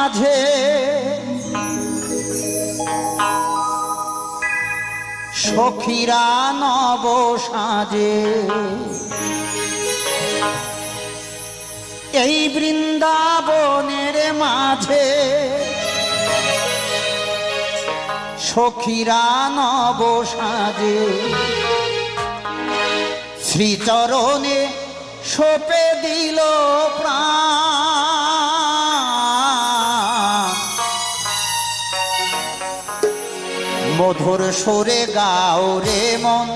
মাঝে সখীরা নব সাজে এই বৃন্দাবনের মাঝে সখীরা নব সাজে শ্রীচরণে সপে দিল প্রাণ মধুর সুরে গাও রে মন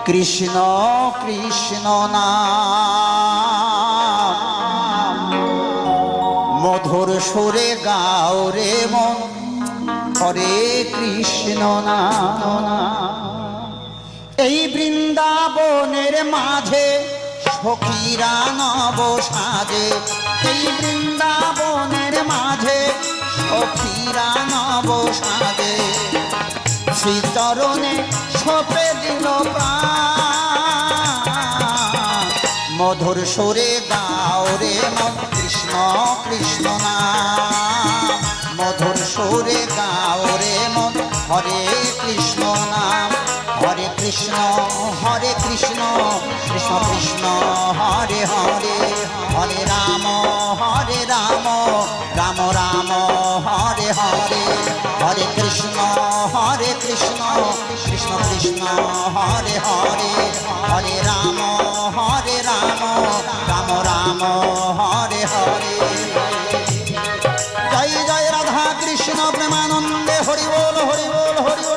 কৃষ্ণ কৃষ্ণ নাম মধুর সুরে গাও রে মন হরে কৃষ্ণ নাম এই বৃন্দাবনের মাঝে সখীরা নব সাজে এই বৃন্দাবনের মাঝে সখীরা নব সাজে শ্রীচরণে সপে দিল প্রাণ মধুর সুরে গাও রে মন কৃষ্ণ কৃষ্ণ নাম মধুর সুরে গাও রে মন হরে কৃষ্ণ নাম হরে কৃষ্ণ কৃষ্ণ কৃষ্ণ হরে হরে হরে রাম রাম রাম হরে হরে হরে কৃষ্ণ কৃষ্ণ কৃষ্ণ হরে হরে হরে রাম রাম রাম হরে হরে জয় জয় রাধা কৃষ্ণ প্রেমানন্দে হরি বল হরি বল হরি বল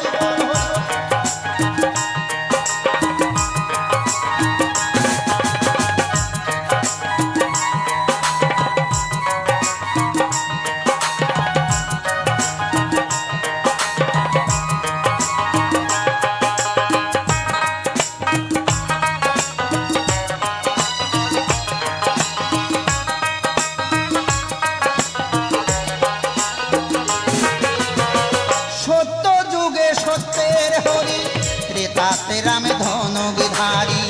ত্রেতাতে রামে ধনুধারী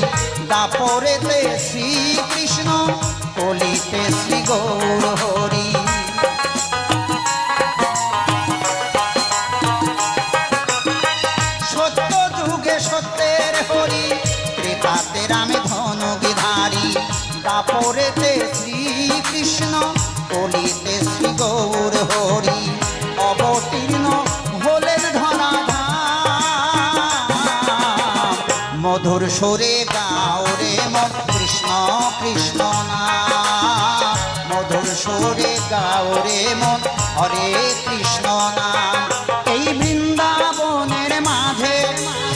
দাপরেতে শ্রীকৃষ্ণ কলিতে শ্রী গৌর হরি সত্য যুগে সত্যের হরি ত্রেতাতে রামে ধনুধারী দাপরেতে শ্রীকৃষ্ণ কলিতে শ্রী গৌর হরি অবতীর্ণ হলেন ধরা মধুর সুরে গাও রে মন কৃষ্ণ কৃষ্ণ নাম মধুর সুরে গাও রে মন হরে কৃষ্ণ নাম এই বৃন্দাবনের মাঝে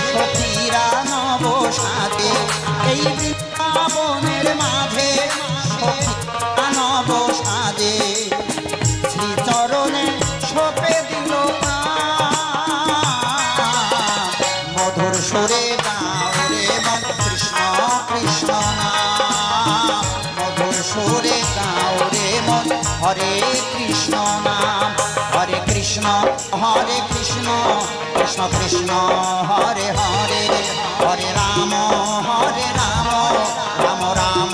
সখীরা নব সাজে এই বৃন্দাবনের মাঝে সখীরা নব সাজে শ্রীচরণে সপে দিল মধুর সুরে কৃষ্ণ নাম মধুর সুরে গাও রে মন হরে কৃষ্ণ নাম হরে কৃষ্ণ কৃষ্ণ কৃষ্ণ হরে হরে হরে রাম রাম রাম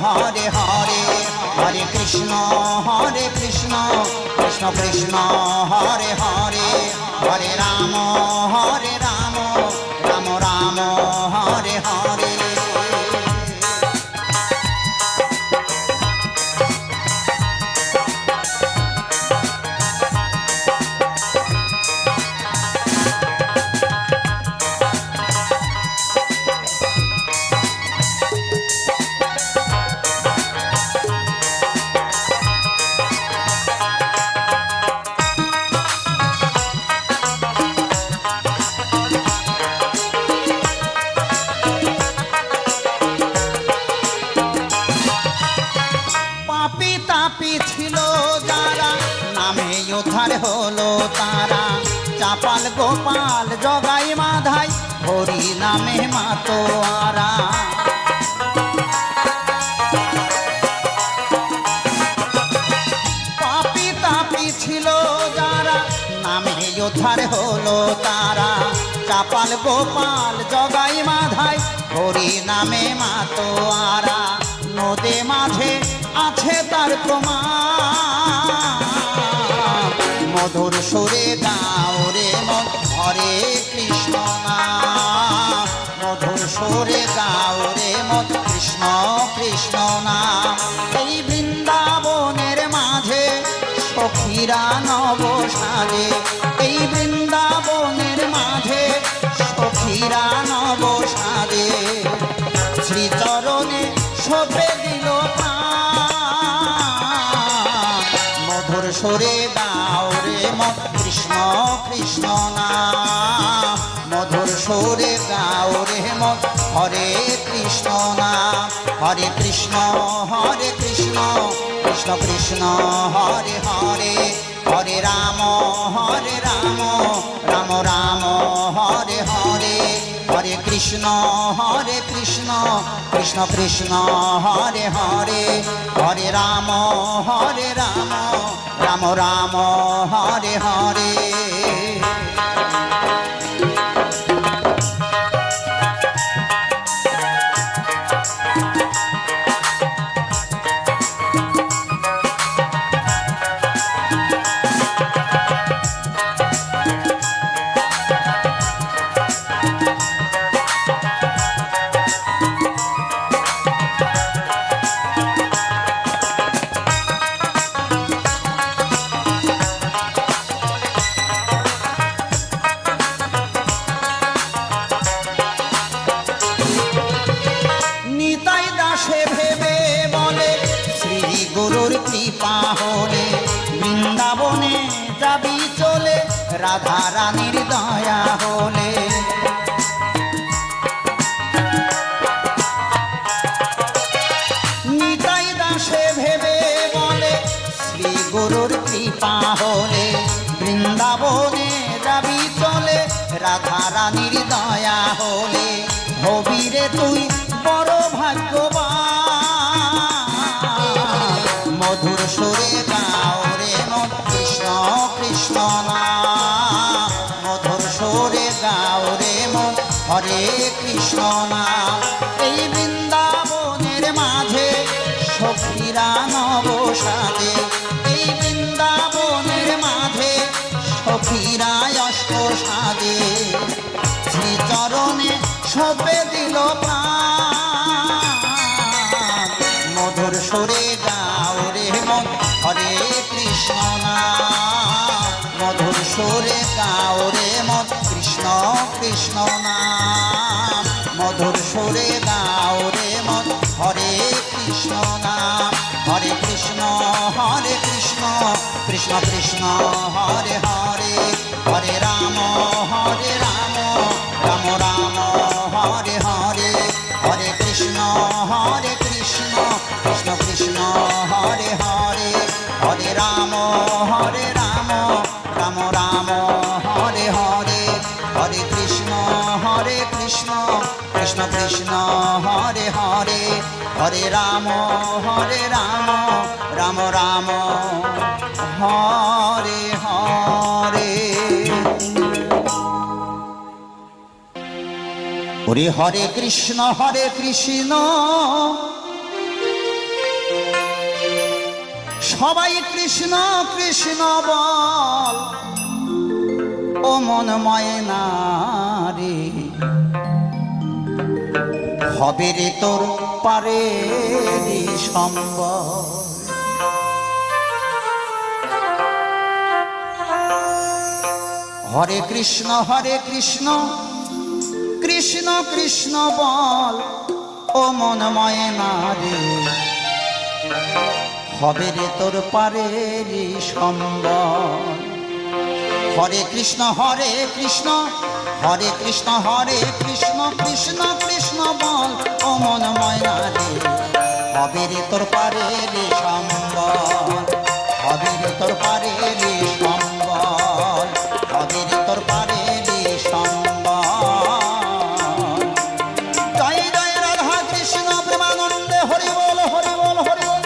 হরে হরে হরে কৃষ্ণ কৃষ্ণ কৃষ্ণ হরে হরে হরে রাম রাম রাম হরে হরে ছিল যারা নামে উদ্ধার হলো তারা চাপাল গোপাল জগাই মাধাই হরি নামে মাতোয়ারা পাপি তাপি ছিল যারা নামে উদ্ধার হলো তারা চাপাল গোপাল জগাই মাধাই হরি নামে মাতোয়ারা নদে মাঝে আছে তার প্রমাণ সুরে গাও রে মন হরে কৃষ্ণ নাম, মধুর সুরে গাও রে মন কৃষ্ণ কৃষ্ণ নাম। এই বৃন্দাবনের মাঝে সখীরা নব সাজে, এই বৃন্দাবনের মাঝে সখীরা নব সাজে, শ্রীচরণে সপে দিল প্রাণ, মধুর সুরে গাও রে মন কৃষ্ণ কৃষ্ণ নাম, মধুর সুরে গাও রে মন হরে কৃষ্ণ নাম। হরে কৃষ্ণ কৃষ্ণ কৃষ্ণ হরে হরে, হরে রাম রাম রাম হরে হরে, হরে কৃষ্ণ কৃষ্ণ কৃষ্ণ হরে হরে, হরে রাম রাম রাম হরে হরে। কৃপা হলে বৃন্দাবনে যাবি চলে, রাধা রানীর দয়া হলে। নিতাই দাসে ভেবে বলে শ্রী গুরুর কৃপা হলে বৃন্দাবনে যাবি চলে, রাধা রানীর দয়া হলে। হবি রে তুই বড় ভাগ্যবান, মধুর সুরে গাও রে মন কৃষ্ণ কৃষ্ণ নাম, মধুর সুরে গাও রে মন হরে কৃষ্ণ নাম। এই বৃন্দাবনের মাঝে সখীরা নব সাজে, এই বৃন্দাবনের মাঝে সখীরা অষ্ট সাজে, শ্রীচরণে সপে দিল প্রাণ, মধুর সুরে গাও রে মন হরে কৃষ্ণ নাম, মধুর সুরে গাও রে মন কৃষ্ণ কৃষ্ণ নাম, মধুর সুরে গাও রে মন হরে কৃষ্ণ নাম। হরে কৃষ্ণ কৃষ্ণ কৃষ্ণ হরে হরে, হরে রাম রাম রাম হরে হরে, হরে কৃষ্ণ কৃষ্ণ কৃষ্ণ হরে হরে, হরে রাম রাম রাম হরে হরে, হরে কৃষ্ণ কৃষ্ণ কৃষ্ণ হরে হরে, হরে রাম রাম রাম হরে হরে। ওরে হরে কৃষ্ণ সবাই কৃষ্ণ কৃষ্ণ বল, ও মন ময়না রে, হবে রে তোর পারে সম্বল। হরে কৃষ্ণ কৃষ্ণ কৃষ্ণ বল, ও মন ময়না রে, হবে রে তোর পারে সম্বল। হরে কৃষ্ণ কৃষ্ণ কৃষ্ণ কৃষ্ণ বল, ও মন ময়না রে, হবে রে তোর পারে সম্বল, হবে রে তোর পারে সম্বল, হবে রে তোর পারে সম্বল। জয় জয় রাধা কৃষ্ণ প্রেমানন্দে হরি বল হরি বল হরি বল।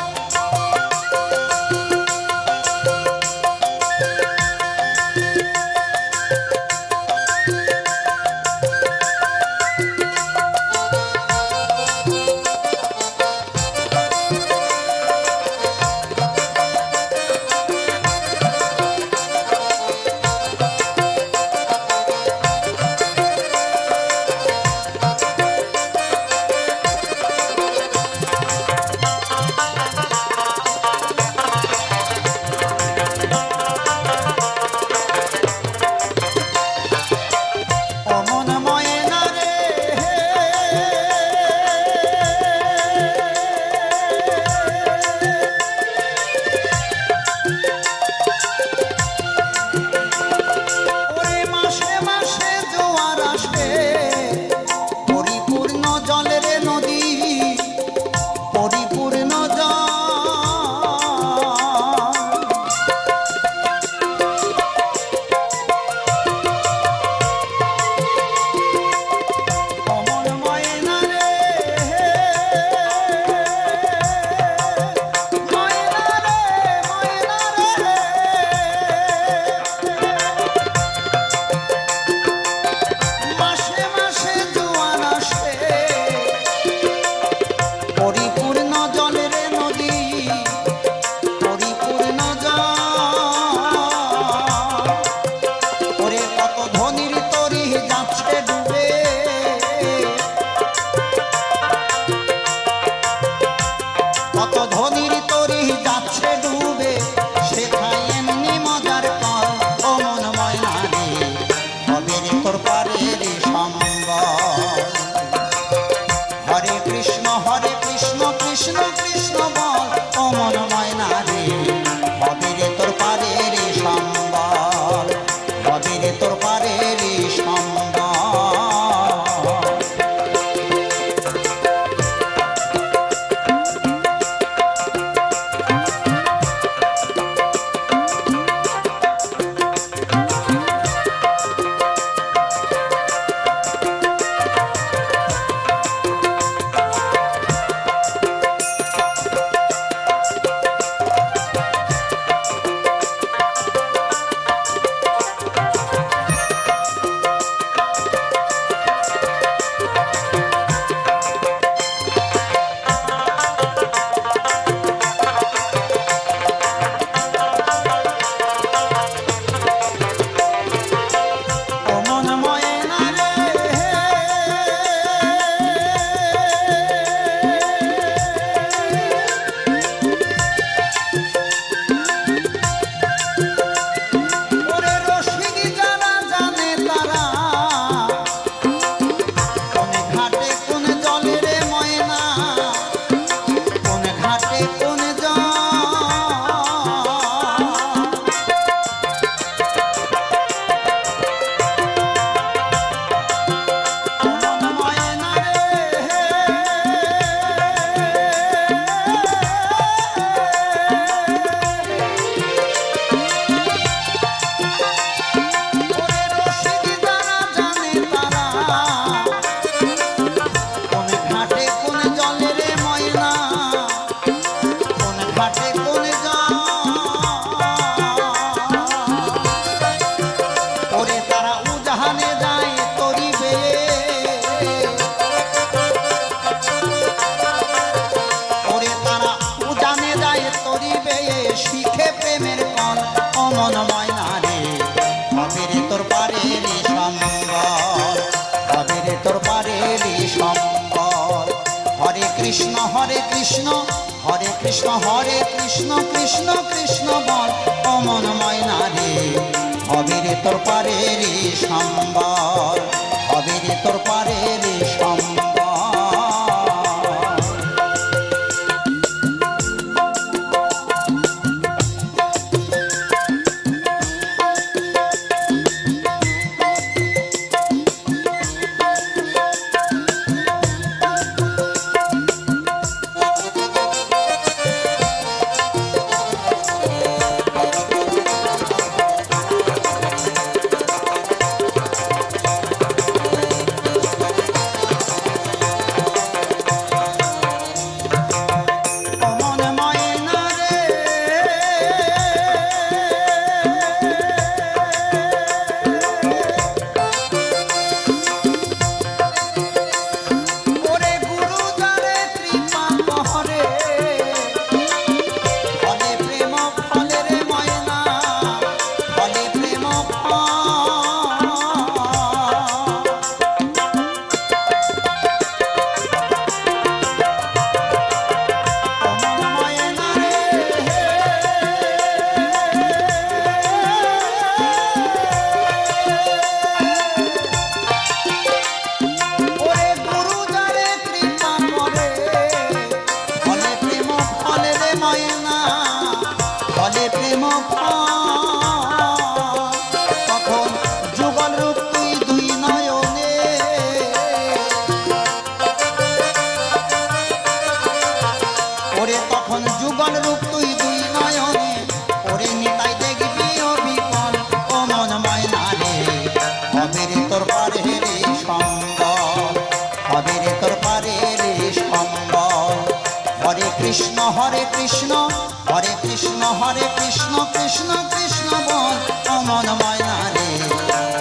ঘাটে কোন ওরে তারা উজাহানে যায় তরিবে ওরে তারা উজানে যায় তরিবে শিখে প্রেমের কল অমন ময়না রে হবে রে তোর পারে রে সম্বল হবে রে তোর পারে রে সম্বল হরে কৃষ্ণ হরে কৃষ্ণ হরে কৃষ্ণ কৃষ্ণ কৃষ্ণ বল অমন ময়না রে হবে রে তোর পারে রে সম্বল হবে রে তোর পারে রে সম্বল তখন যুগল রূপ তুই দুই নয়নে ওরে তখন যুগল রূপ তুই দুই নয়নে ওরে নিতাই দেখবি অবিকল ও মন ময়না রে হবে রে তোর পারে রে সম্বল হবে রে তোর পারে রে সম্বল হরে কৃষ্ণ কৃষ্ণ কৃষ্ণ বল অমন ময়না রে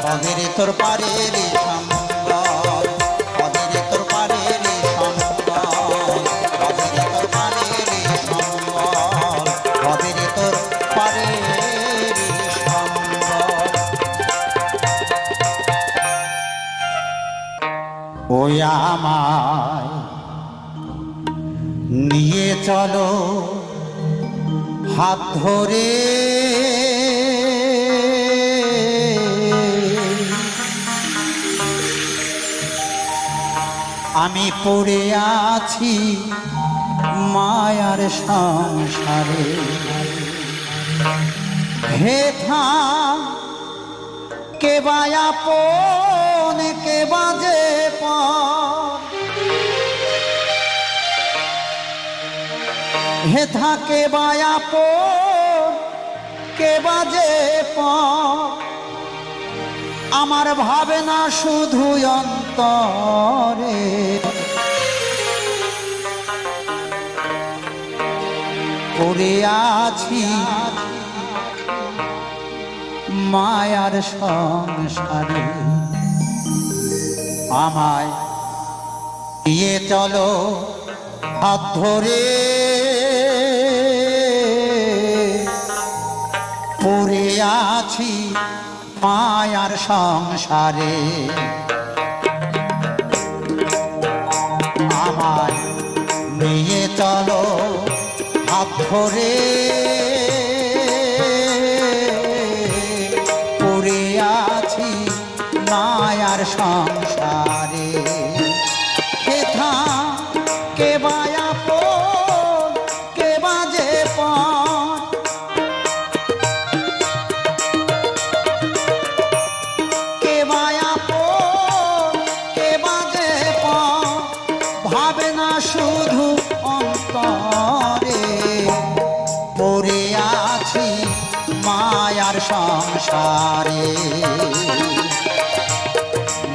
হবে রে তোর পারে রে সম্বল হবে রে তোর পারে রে সম্বল হবে রে তোর পারে রে সম্বল হবে রে তোর পারে রে সম্বল ওই আমায় নিয়ে চলো হাত ধরে আমি পড়ে আছি মায়ার সংসারে হেথা কে বায়া পন কে বাজে পর হেথা কে বায়া পন কে বাজে পর আমার ভাবনা শুধু অন্তরে পড়ে আছি মায়ার সংসারে আমায় নিয়ে চলো হাত ধরে পড়ে আছি মায়ার সংসারে আমায় নিয়ে চলো হাত ধরে পড়ে আছি মায়ার সংসারে হেথা কে বায়া পন কে বাজে পন কে বায়া পন কে বাজে পন ভাবে না শুধু অন্তরে পড়ে আছি মায়ার সংসারে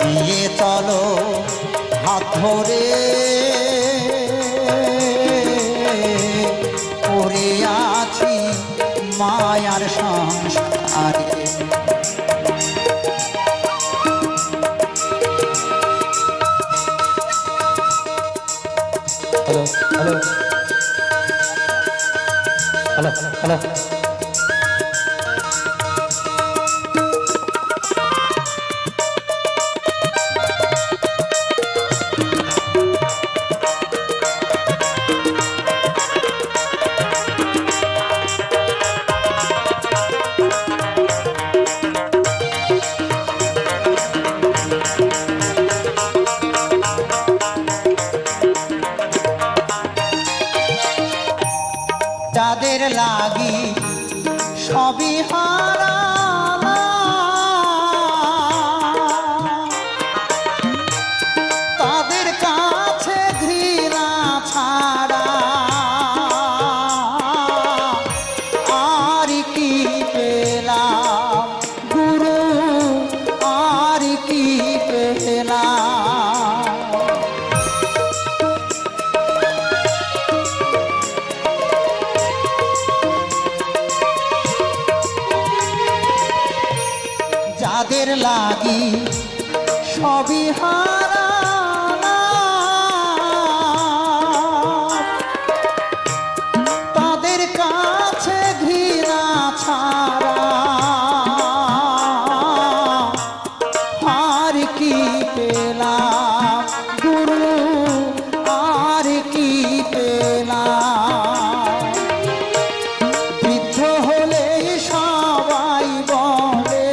নিয়ে চলো হাত ধরে পড়ে আছি মায়ার সংসারে। হ্যালো হ্যালো হ্যালো হ্যালো যাদের লাগি সবই হারালাম, তাদের কাছে ঘৃণা ছাড়া আর কি পেলাম গুরু, আর কি পেলাম। যাদের লাগি সবই হারালাম, তাদের কাছে ঘৃণা ছাড়া আর কি পেলাম গুরু, আর কি পেলাম। বৃদ্ধ হলেই সবাই বলে,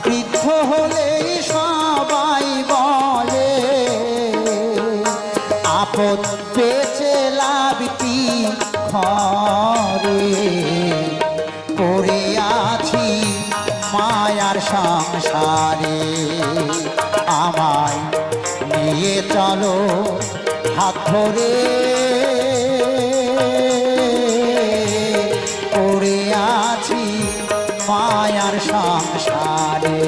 বৃদ্ধ হলেই সবাই বলে আপদ বেঁচে লাভ কি ঘরে। পড়ে আছি মায়ার সংসারে, আমায় নিয়ে চলো হাত ধরে। পড়ে আছি মায়ার সংসারে।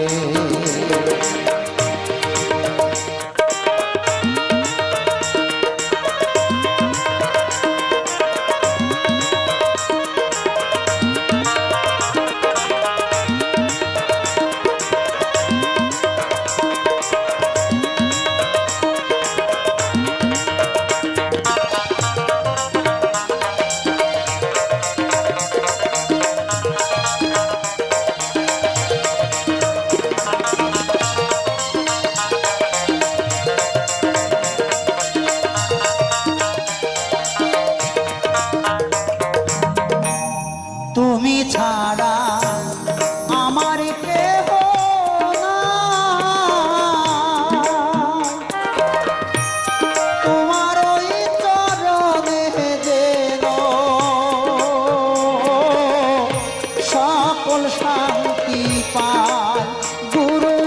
তুমি ছাড়া আমার কেহ নাই, তোমার ওই চরণে যেন সকল শান্তি পায় গুরু,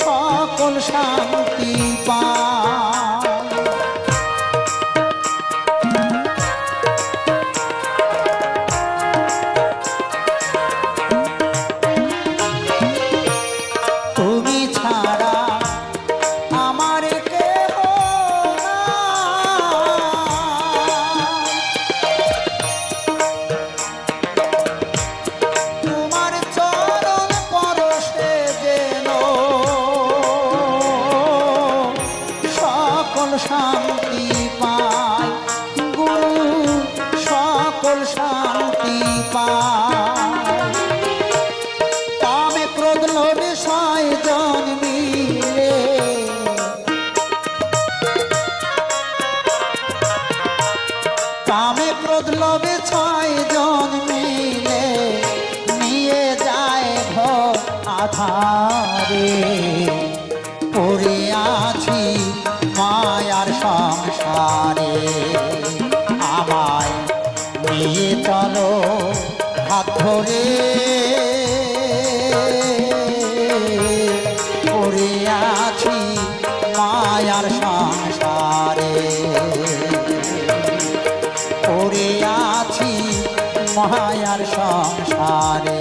সকল শান্তি পায়। তুমি ছাড়া আমার কেহ নাই, তোমার চরণ পরশে যেন সকল শান্তি পায় গুরু, সকল শান্তি পায়। কামে ক্রোধ লোভে ছয়জন মিলে, কামে ক্রোধ লোভে ছয়জন মিলে নিয়ে যায় ঘর আধারে। পড়ে আছি মায়ার সংসারে, আমায় নিয়ে চলো হাত ধরে। পড়ে আছি মায়ার সংসারে, পড়ে আছি মায়ার সংসারে।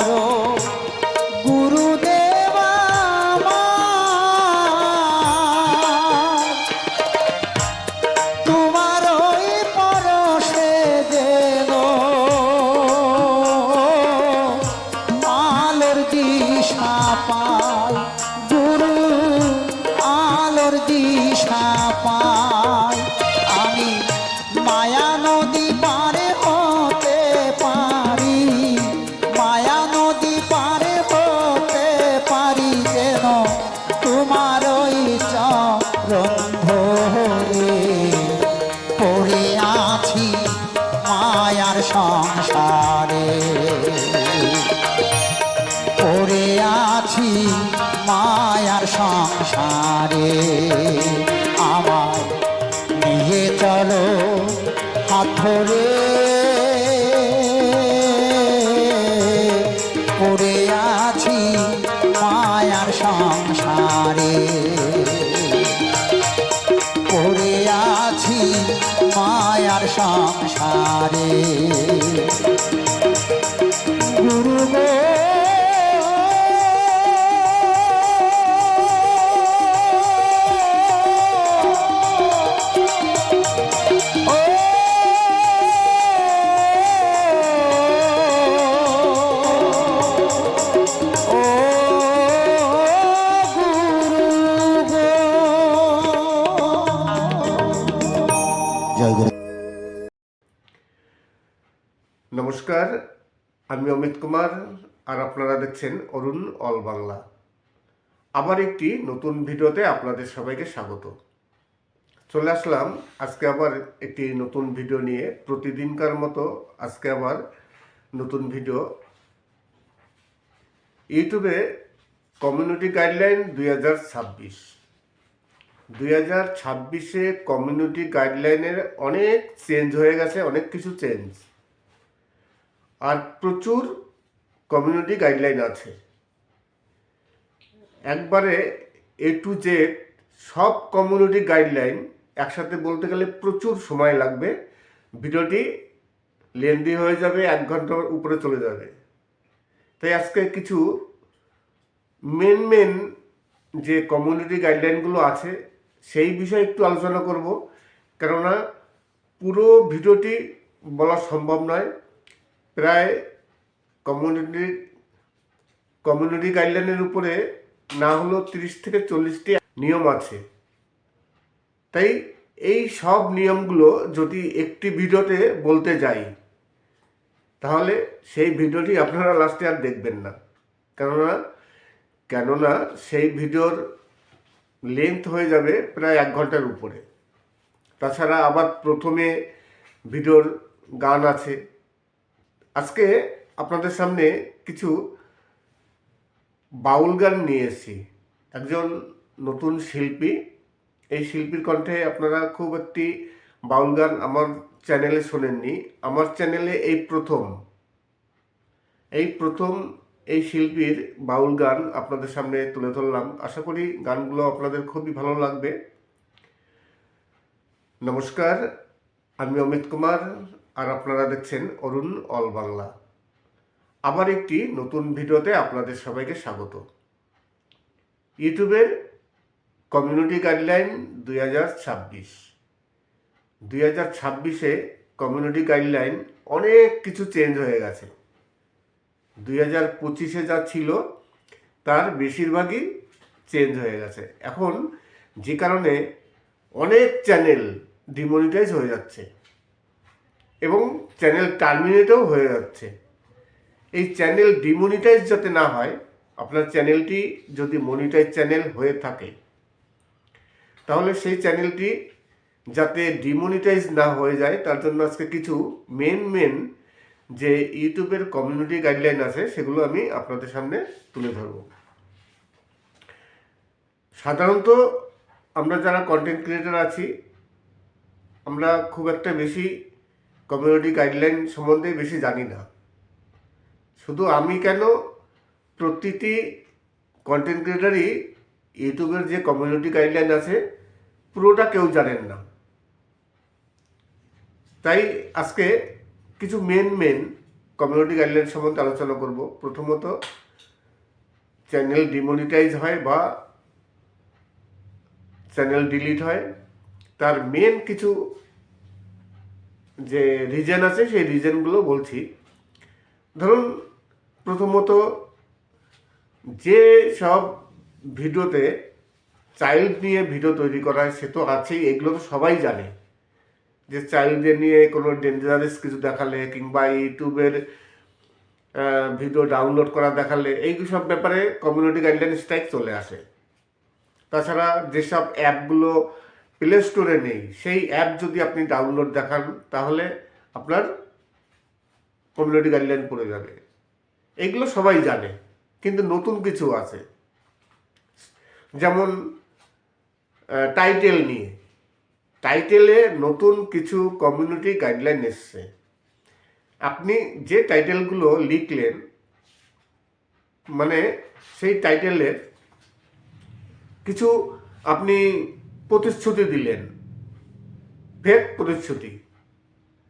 করো গুরুদেব আমার। তোমার ওই পরশে যেন আলোর দিশা পাই গুরু, আলোর দিশা পাই। আমি মায়া নদী পারে হতে পারি, মায়া নদী পারে হতে পারি যেন তোমার ওই চরণ ধরে। পড়ে আছি মায়ার সংসারে, পড়ে আছি মায়ার সংসারে। আমার নিয়ে চলো হাত ধরে, পড়ে আছি মায়ার সংসারে, পড়ে আছি মায়ার সংসারে। গুরু গো নমস্কার, আমি অমিত কুমার আর আপনারা দেখছেন অরুণ অল বাংলা। আবার একটি নতুন ভিডিওতে আপনাদের সবাইকে স্বাগত। চলে আসলাম আজকে আবার একটি নতুন ভিডিও নিয়ে। প্রতিদিনকার মতো আজকে আবার নতুন ভিডিও। ইউটিউবে কমিউনিটি গাইডলাইন 2026 কমিউনিটি গাইডলাইনের অনেক চেঞ্জ হয়ে গেছে, অনেক কিছু চেঞ্জ, আর প্রচুর কমিউনিটি গাইডলাইন আছে। একবারে A to Z সব কমিউনিটি গাইডলাইন একসাথে বলতে গেলে প্রচুর সময় লাগবে, ভিডিওটি লেন্দি হয়ে যাবে, 1 ঘন্টার উপরে চলে যাবে। তাই আজকে কিছু মেন যে কমিউনিটি গাইডলাইনগুলো আছে সেই বিষয়ে একটু আলোচনা করব, কেননা পুরো ভিডিওটি বলা সম্ভব নয়। প্রায় কমিউনিটি গাইডলাইনের উপরে না হলেও 30 থেকে 40টি নিয়ম আছে। তাই এই সব নিয়মগুলো যদি একটি ভিডিওতে বলতে যাই তাহলে সেই ভিডিওটি আপনারা লাস্টে আর দেখবেন না, কেননা সেই ভিডিওর লেন্থ হয়ে যাবে প্রায় 1 ঘন্টার উপরে। তাছাড়া আবার প্রথমে ভিডিওর গান আছে। আজকে আপনাদের সামনে কিছু বাউল গান নিয়ে এসেছি। একজন নতুন শিল্পী, এই শিল্পীর কণ্ঠে আপনারা খুব একটি বাউল গান আমার চ্যানেলে শোনেননি। আমার চ্যানেলে এই প্রথম এই শিল্পীর বাউল গান আপনাদের সামনে তুলে ধরলাম। আশা করি গানগুলো আপনাদের খুবই ভালো লাগবে। নমস্কার, আমি অমিত কুমার আর আপনারা দেখছেন অরুণ অল বাংলা। আবার একটি নতুন ভিডিওতে আপনাদের সবাইকে স্বাগত। ইউটিউবের কমিউনিটি গাইডলাইন 2026 কমিউনিটি গাইডলাইন অনেক কিছু চেঞ্জ হয়ে গেছে। 2025 যা ছিল তার বেশিরভাগই চেঞ্জ হয়ে গেছে। এখন যে কারণে অনেক চ্যানেল ডিমনিটাইজ হয়ে যাচ্ছে এবং চ্যানেল টার্মিনেটও হয়ে যাচ্ছে। এই চ্যানেল ডিমনিটাইজ যাতে না হয়, আপনার চ্যানেলটি যদি মনিটাইজ চ্যানেল হয়ে থাকে তাহলে সেই চ্যানেলটি যাতে ডিমনিটাইজ না হয়ে যায় তার জন্য আজকে কিছু মেন যে ইউটিউবের কমিউনিটি গাইডলাইন আছে সেগুলো আমি আপনাদের সামনে তুলে ধরব। সাধারণত আমরা যারা কন্টেন্ট ক্রিয়েটর আছি আমরা খুব একটা বেশি কমিউনিটি গাইডলাইন সম্বন্ধে বেশি জানি না। শুধু আমি কেন, প্রতিটি কন্টেন্ট ক্রিয়েটারই ইউটিউবের যে কমিউনিটি গাইডলাইন আছে পুরোটা কেউ জানেন না। তাই আজকে কিছু মেন কমিউনিটি গাইডলাইন সম্বন্ধে আলোচনা করব। প্রথমত, চ্যানেল ডিমনিটাইজ হয় বা চ্যানেল ডিলিট হয়, তার মেন কিছু যে রিজন আছে সেই রিজনগুলো বলছি। ধরুন, প্রথমত, যে সব ভিডিওতে চাইল্ড নিয়ে ভিডিও তৈরি করা হয় সে তো আছেই, এগুলো তো সবাই জানে যে চাইল্ডদের নিয়ে কোনো ডেঞ্জারাস কিছু দেখালে কিংবা ইউটিউবের ভিডিও ডাউনলোড করা দেখালে এই সব ব্যাপারে কমিউনিটি গাইডলাইন স্ট্রাইক চলে আসে। তাছাড়া যেসব অ্যাপগুলো প্লে স্টোরে নেই সেই অ্যাপ যদি আপনি ডাউনলোড দেখান তাহলে আপনার কমিউনিটি গাইডলাইন পড়ে যাবে। এইগুলো সবাই জানে, কিন্তু নতুন কিছু আছে, যেমন টাইটেল নিয়ে। টাইটেলে নতুন কিছু কমিউনিটি গাইডলাইন এসছে। আপনি যে টাইটেলগুলো লিখলেন, মানে সেই টাইটেলের কিছু আপনি প্রতিশ্রুতি দিলেন, ফেক প্রতিশ্রুতি,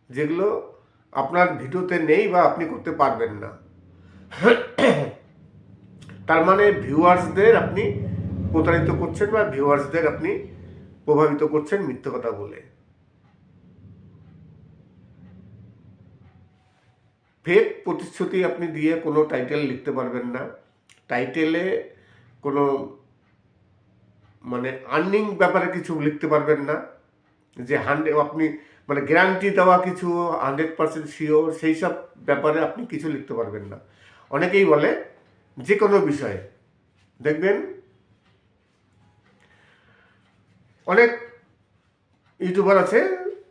যেগুলো আপনার ভিডিওতে নেই বা আপনি করতে পারবেন না। তার মানে ভিউয়ার্সদের আপনি প্রতারিত করছেন বা ভিউয়ার্সদের আপনি প্রভাবিত করছেন মিথ্যে কথা বলে। ফেক প্রতিশ্রুতি আপনি দিয়ে কোনো টাইটেল লিখতে পারবেন না। টাইটেলে কোনো মানে আর্নিং ব্যাপারে কিছু লিখতে পারবেন না, যে আপনি মানে গ্যারান্টি দেওয়া কিছু 100% শিওর সেই সব ব্যাপারে আপনি কিছু লিখতে পারবেন না। অনেকেই বলে যে কোনো বিষয়ে, দেখবেন অনেক ইউটিউবার আছে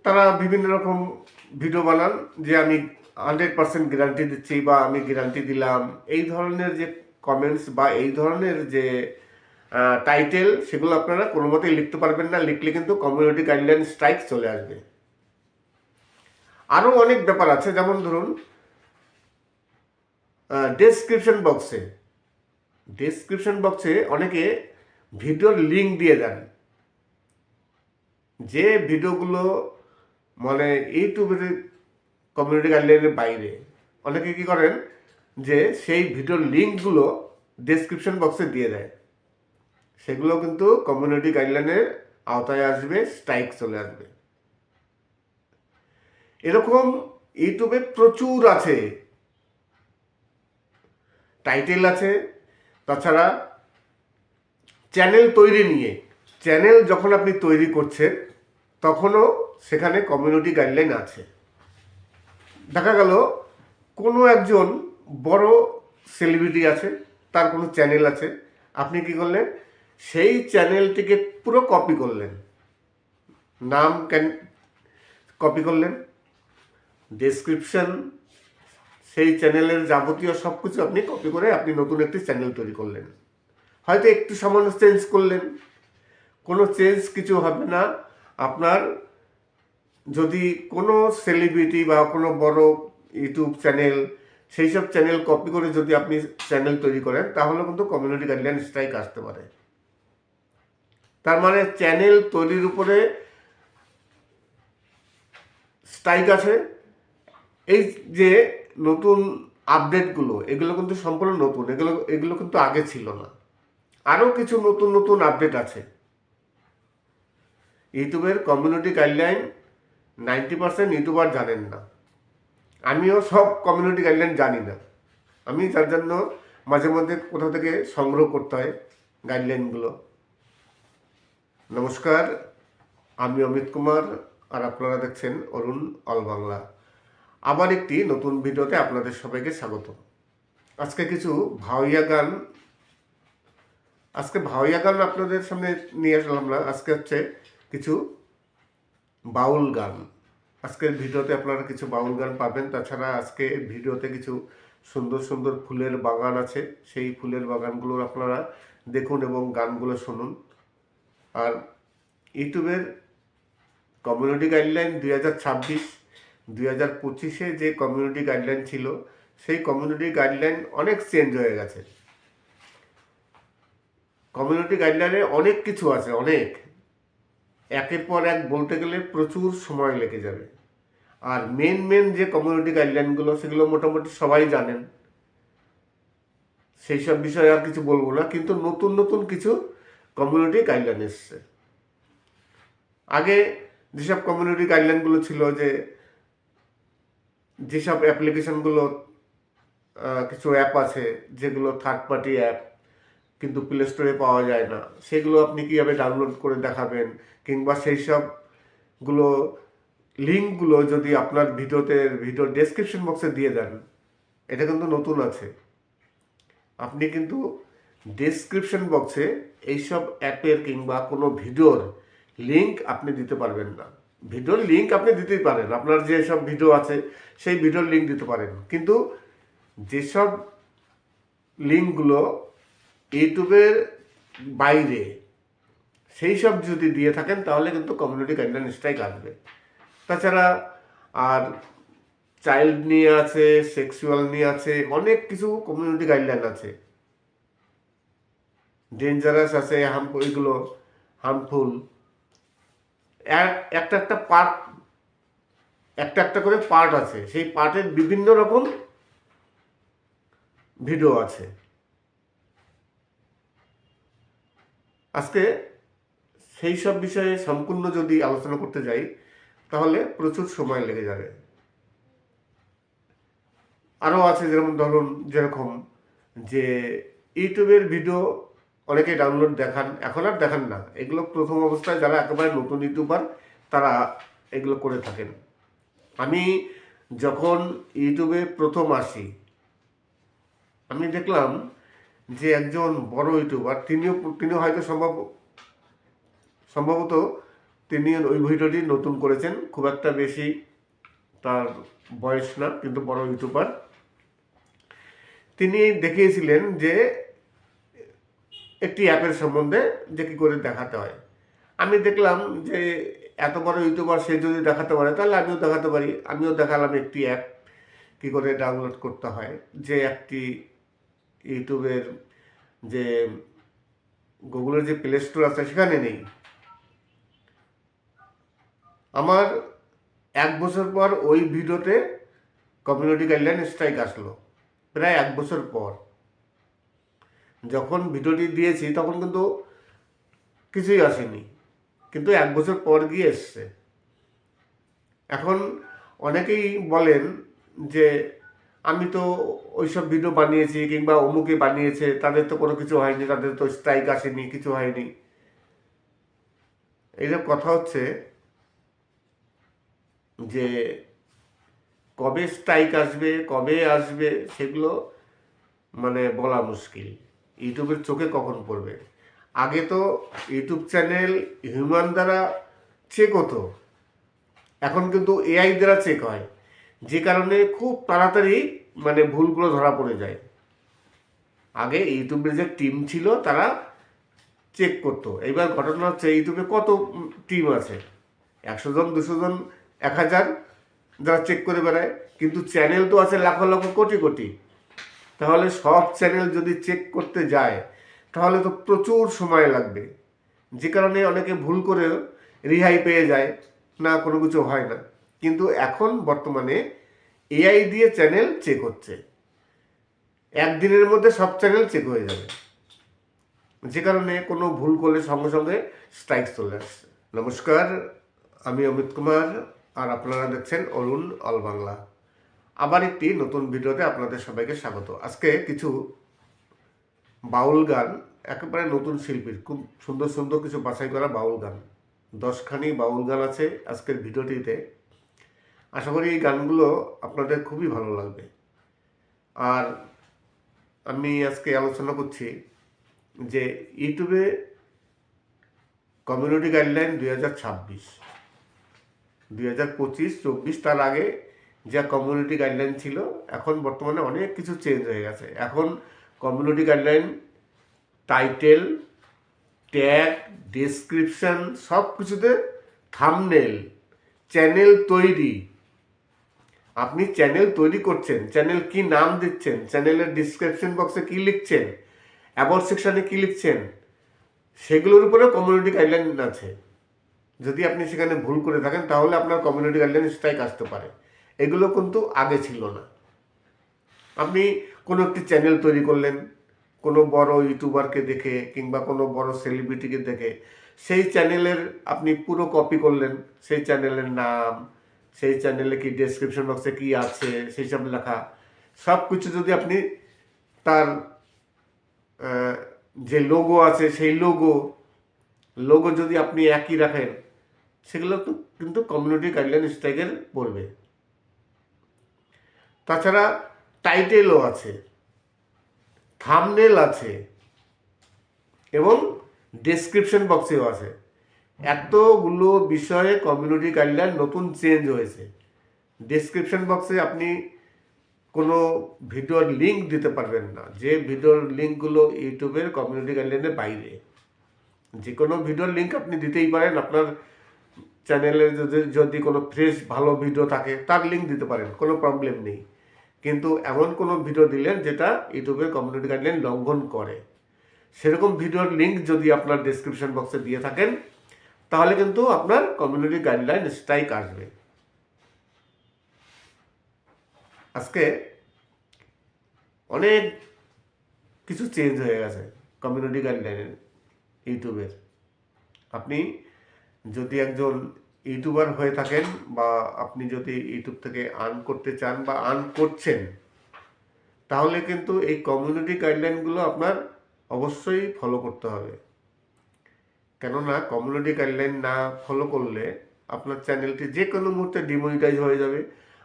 তারা বিভিন্ন রকম ভিডিও বানান যে আমি 100% গ্যারান্টি দিচ্ছি বা আমি গ্যারান্টি দিলাম, এই ধরনের যে কমেন্টস বা এই ধরনের যে টাইটেল, সেগুলো আপনারা কোনো মতেই লিখতে পারবেন না। লিখলে কিন্তু কমিউনিটি গাইডলাইন স্ট্রাইক চলে আসবে। আরও অনেক ব্যাপার আছে, যেমন ধরুন ডেসক্রিপশন বক্সে অনেকে ভিডিওর লিঙ্ক দিয়ে দেন, যে ভিডিওগুলো মানে ইউটিউবের কমিউনিটি গাইডলাইনের বাইরে। অনেকে কি করেন যে সেই ভিডিওর লিঙ্কগুলো ডেসক্রিপশন বক্সে দিয়ে দেয়, সেগুলো কিন্তু কমিউনিটি গাইডলাইনের আওতায় আসবে, স্ট্রাইক চলে আসবে। এরকম ইউটিউবে প্রচুর আছে, টাইটেল আছে। তাছাড়া চ্যানেল তৈরি নিয়ে, চ্যানেল যখন আপনি তৈরি করছেন তখনও সেখানে কমিউনিটি গাইডলাইন আছে। দেখা গেল কোনো একজন বড় সেলিব্রিটি আছে, তার কোনো চ্যানেল আছে, আপনি কি করলেন, সেই চ্যানেলটিকে পুরো কপি করলেন, নাম কপি করলেন, ডেসক্রিপশন, সেই চ্যানেলের যাবতীয় সব কিছু আপনি কপি করে আপনি নতুন একটি চ্যানেল তৈরি করলেন। হয়তো একটু সামান্য চেঞ্জ করলেন, কোনো চেঞ্জ কিছু হবে না। আপনার যদি কোনো সেলিব্রিটি বা কোনো বড় ইউটিউব চ্যানেল, সেই সব চ্যানেল কপি করে যদি আপনি চ্যানেল তৈরি করেন তাহলে কিন্তু কমিউনিটি গাইডলাইন স্ট্রাইক আসতে পারে। তার মানে চ্যানেল তৈরির উপরে স্ট্রাইক আছে। এই যে নতুন আপডেটগুলো, এগুলো কিন্তু সম্পূর্ণ নতুন, এগুলো কিন্তু আগে ছিল না। আরও কিছু নতুন নতুন আপডেট আছে। ইউটিউবের কমিউনিটি গাইডলাইন 90% ইউটিউবার জানেন না, আমিও সব কমিউনিটি গাইডলাইন জানি না। আমি যার জন্য মাঝে মধ্যে কোথাও থেকে সংগ্রহ করতে হয় গাইডলাইনগুলো। নমস্কার, আমি অমিত কুমার, আর আপনারা দেখছেন অরুণ অল বাংলা। আবার একটি নতুন ভিডিওতে আপনাদের সবাইকে স্বাগত। আজকে কিছু ভাওয়াইয়া গান আপনাদের সামনে নিয়ে আসলাম না, আজকে হচ্ছে কিছু বাউল গান। আজকের ভিডিওতে আপনারা কিছু বাউল গান পাবেন। তাছাড়া আজকে ভিডিওতে কিছু সুন্দর সুন্দর ফুলের বাগান আছে, সেই ফুলের বাগানগুলোর আপনারা দেখুন এবং গানগুলো শুনুন। আর ইউটিউবের কমিউনিটি গাইডলাইন 2026-2025 যে কমিউনিটি গাইডলাইন ছিল, সেই কমিউনিটি গাইডলাইন অনেক চেঞ্জ হয়ে গেছে। কমিউনিটি গাইডলাইনে অনেক কিছু আছে, অনেক, একের পর এক বলতে গেলে প্রচুর সময় লেগে যাবে। আর মেন যে কমিউনিটি গাইডলাইনগুলো সেগুলো মোটামুটি সবাই জানেন, সেই সব বিষয়ে আর কিছু বলবো না। কিন্তু নতুন নতুন কিছু কমিউনিটি গাইডলাইন এসছে। আগে যেসব কমিউনিটি গাইডলাইনগুলো ছিল, যেসব অ্যাপ্লিকেশনগুলো, কিছু অ্যাপ আছে যেগুলো থার্ড পার্টি অ্যাপ, কিন্তু প্লে স্টোরে পাওয়া যায় না, সেগুলো আপনি কীভাবে ডাউনলোড করে দেখাবেন, কিংবা সেই সবগুলো লিঙ্কগুলো যদি আপনার ভিডিও ডেসক্রিপশন বক্সে দিয়ে দেন, এটা কিন্তু নতুন আছে। আপনি কিন্তু ডেসক্রিপশন বক্সে এইসব অ্যাপের কিংবা কোনো ভিডিওর লিঙ্ক আপনি দিতে পারবেন না। ভিডিওর লিঙ্ক আপনি দিতেই পারেন, আপনার যেসব ভিডিও আছে সেই ভিডিওর লিঙ্ক দিতে পারেন, কিন্তু যেসব লিঙ্কগুলো ইউটিউবের বাইরে সেই সব যদি দিয়ে থাকেন তাহলে কিন্তু কমিউনিটি গাইডলাইন স্ট্রাইক আসবে। তাছাড়া আর চাইল্ড নিয়ে আছে, সেক্সুয়াল নিয়ে আছে, অনেক কিছু কমিউনিটি গাইডলাইন আছে। ডেঞ্জারাস আছে, এগুলো হার্মফুল। একটা করে পার্ট আছে, সেই পার্টের বিভিন্ন রকম ভিডিও আছে। আজকে সেই সব বিষয়ে সম্পূর্ণ যদি আলোচনা করতে যাই তাহলে প্রচুর সময় লেগে যাবে। আরও আছে, যেরকম যে ইউটিউবের ভিডিও অনেকে ডাউনলোড দেখান, এখন আর দেখান না। এগুলো প্রথম অবস্থায় যারা একেবারে নতুন ইউটিউবার তারা এগুলো করে থাকেন। আমি যখন ইউটিউবে প্রথম আসি, আমি দেখলাম যে একজন বড় ইউটিউবার, তিনিও হয়তো সম্ভবত তিনি ওই ভিডিওটি নতুন করেছেন, খুব একটা বেশি তার বয়স না, কিন্তু বড় ইউটিউবার। তিনি দেখিয়েছিলেন যে একটি অ্যাপের সম্বন্ধে যে কী করে দেখাতে হয়। আমি দেখলাম যে এত বড় ইউটিউবার সে যদি দেখাতে পারে তাহলে আমিও দেখাতে পারি। আমিও দেখালাম একটি অ্যাপ কী করে ডাউনলোড করতে হয়, যে একটি ইউটিউবের যে গুগলের যে প্লে স্টোর আছে সেখানে নেই। আমার 1 বছর পর ওই ভিডিওতে কমিউনিটি গাইডলাইন স্ট্রাইক আসলো, প্রায় 1 বছর পর। যখন ভিডিওটি দিয়েছি তখন কিন্তু কিছুই আসেনি, কিন্তু 1 বছর পর গিয়ে এসছে। এখন অনেকেই বলেন যে আমি তো ওইসব ভিডিও বানিয়েছি কিংবা অমুকে বানিয়েছে, তাদের তো কোনো কিছু হয়নি, তাদের তো স্ট্রাইক আসেনি, কিছু হয়নি। এইসব কথা হচ্ছে যে কবে স্ট্রাইক আসবে, কবে আসবে, সেগুলো বলা মুশকিল। ইউটিউবের চোখে কখন পড়বে। আগে তো ইউটিউব চ্যানেল হিউম্যান দ্বারা চেক হতো, এখন কিন্তু এআই দ্বারা চেক হয়, যে কারণে খুব তাড়াতাড়ি ভুলগুলো ধরা পড়ে যায়। আগে ইউটিউবের যে টিম ছিল তারা চেক করতো। এইবার ঘটনা হচ্ছে ইউটিউবে কত টিম আছে, 100 জন, 200 জন, 1000 যারা চেক করে বেড়ায়, কিন্তু চ্যানেল তো আছে লাখ লাখ কোটি কোটি। তাহলে সব চ্যানেল যদি চেক করতে যায় তাহলে তো প্রচুর সময় লাগবে, যে কারণে অনেকে ভুল করে রেহাই পেয়ে যায়, না কোনো কিছু হয় না। কিন্তু এখন বর্তমানে এআই দিয়ে চ্যানেল চেক হচ্ছে, একদিনের মধ্যে সব চ্যানেল চেক হয়ে যাবে, যে কারণে কোনো ভুল করলে সঙ্গে সঙ্গে স্ট্রাইক চলে আসছে। নমস্কার, আমি অমিত কুমার, আর আপনারা দেখছেন অরুণ অল বাংলা। আবার একটি নতুন ভিডিওতে আপনাদের সবাইকে স্বাগত। আজকে কিছু বাউল গান, একেবারে নতুন শিল্পীর খুব সুন্দর সুন্দর কিছু বাছাই করা বাউল গান, 10খানি বাউল গান আছে আজকের ভিডিওটিতে। আশা করি এই গানগুলো আপনাদের খুবই ভালো লাগবে। আর আমি আজকে আলোচনা করছি যে ইউটিউবে কমিউনিটি গাইডলাইন 2026, 2025, 24, তার আগে যা কমিউনিটি গাইডলাইন ছিল, এখন বর্তমানে অনেক কিছু চেঞ্জ হয়ে গেছে। এখন community guideline title, tag, description সব কিছুতে, থাম্বনেল, চ্যানেল তৈরি, আপনি চ্যানেল তৈরি করছেন, চ্যানেল কি নাম দিচ্ছেন, চ্যানেলের ডিসক্রিপশন বক্সে কি লিখছেন, অ্যাবাউট সেকশনে কি লিখছেন, সেগুলোর উপরে কমিউনিটি গাইডলাইন আছে। যদি আপনি সেখানে ভুল করে থাকেন তাহলে আপনার কমিউনিটি গাইডলাইন স্ট্রাইক আসতে পারে। এগুলো কিন্তু আগে ছিল না। আপনি কোনো একটি চ্যানেল তৈরি করলেন কোনো বড় ইউটিউবারকে দেখে কিংবা কোনো বড় সেলিব্রিটিকে দেখে, সেই চ্যানেলের আপনি পুরো কপি করলেন, সেই চ্যানেলের নাম, সেই চ্যানেলে কি ডেসক্রিপশন বক্সে কি আছে সেই সব লেখা, সব কিছু যদি আপনি তার যে লোগো আছে সেই লোগো যদি আপনি একই রাখেন, সেগুলো তো কিন্তু কমিউনিটি গাইডলাইন স্ট্রাইকের পড়বে। তাছাড়া টাইটেলও আছে, থাম্বনেল আছে এবং ডেসক্রিপশন বক্সেও আছে। এতগুলো বিষয়ে কমিউনিটি গাইডলাইন নতুন চেঞ্জ হয়েছে। ডেসক্রিপশন বক্সে আপনি কোনো ভিডিওর লিঙ্ক দিতে পারবেন না, যে ভিডিওর লিঙ্কগুলো ইউটিউবের কমিউনিটি গাইডলাইনের বাইরে। যে কোনো ভিডিওর লিঙ্ক আপনি দিতেই পারেন, আপনার চ্যানেলে যদি কোনো ফ্রেশ ভালো ভিডিও থাকে তার লিঙ্ক দিতে পারেন, কোনো প্রবলেম নেই। কিন্তু এমন কোনো ভিডিও দিলেন যেটা ইউটিউবের কমিউনিটি গাইডলাইন লঙ্ঘন করে, সেরকম ভিডিওর লিঙ্ক যদি আপনার ডেসক্রিপশন বক্সে দিয়ে থাকেন তাহলে কিন্তু আপনার কমিউনিটি গাইডলাইন স্ট্রাইক আসবে। আজকে অনেক কিছু চেঞ্জ হয়ে গেছে কমিউনিটি গাইডলাইনের ইউটিউবের। আপনি যদি একজন ইউটিউবার হয়ে থাকেন বা আপনি যদি ইউটিউব থেকে আর্ন করতে চান বা আর্ন করছেন, তাহলে কিন্তু এই কমিউনিটি গাইডলাইনগুলো আপনার অবশ্যই ফলো করতে হবে। কেননা কমিউনিটি গাইডলাইন না ফলো করলে আপনার চ্যানেলটি যে কোনো মুহূর্তে ডিমনিটাইজ হয়ে যাবে,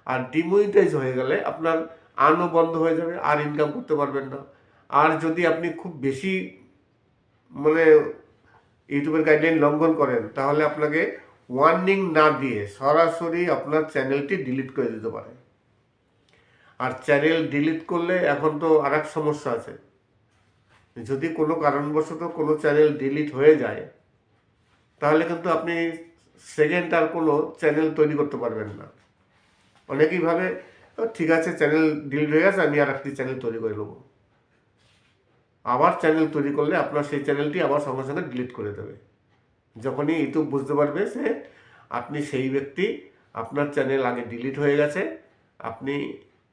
আর ডিমনিটাইজ হয়ে গেলে আপনার আর্নও বন্ধ হয়ে যাবে, আর ইনকাম করতে পারবেন না। আর যদি আপনি খুব বেশি মানে ইউটিউবের গাইডলাইন লঙ্ঘন করেন, তাহলে আপনাকে ওয়ার্নিং না দিয়ে সরাসরি আপনার চ্যানেলটি ডিলিট করে দিতে পারে। আর চ্যানেল ডিলিট করলে এখন তো আর এক সমস্যা আছে, যদি কোনো কারণবশত কোনো চ্যানেল ডিলিট হয়ে যায় তাহলে কিন্তু আপনি সেকেন্ড আর কোনো চ্যানেল তৈরি করতে পারবেন না। অনেকেই ভাবে ঠিক আছে চ্যানেল ডিলিট হয়ে গেছে, আমি আর একটি চ্যানেল তৈরি করে নেবো। আবার চ্যানেল তৈরি করলে আপনার সেই চ্যানেলটি আবার সঙ্গে সঙ্গে ডিলিট করে দেবে। যখনই ইউটিউব বুঝতে পারবে যে আপনি সেই ব্যক্তি, আপনার চ্যানেল আগে ডিলিট হয়ে গেছে, আপনি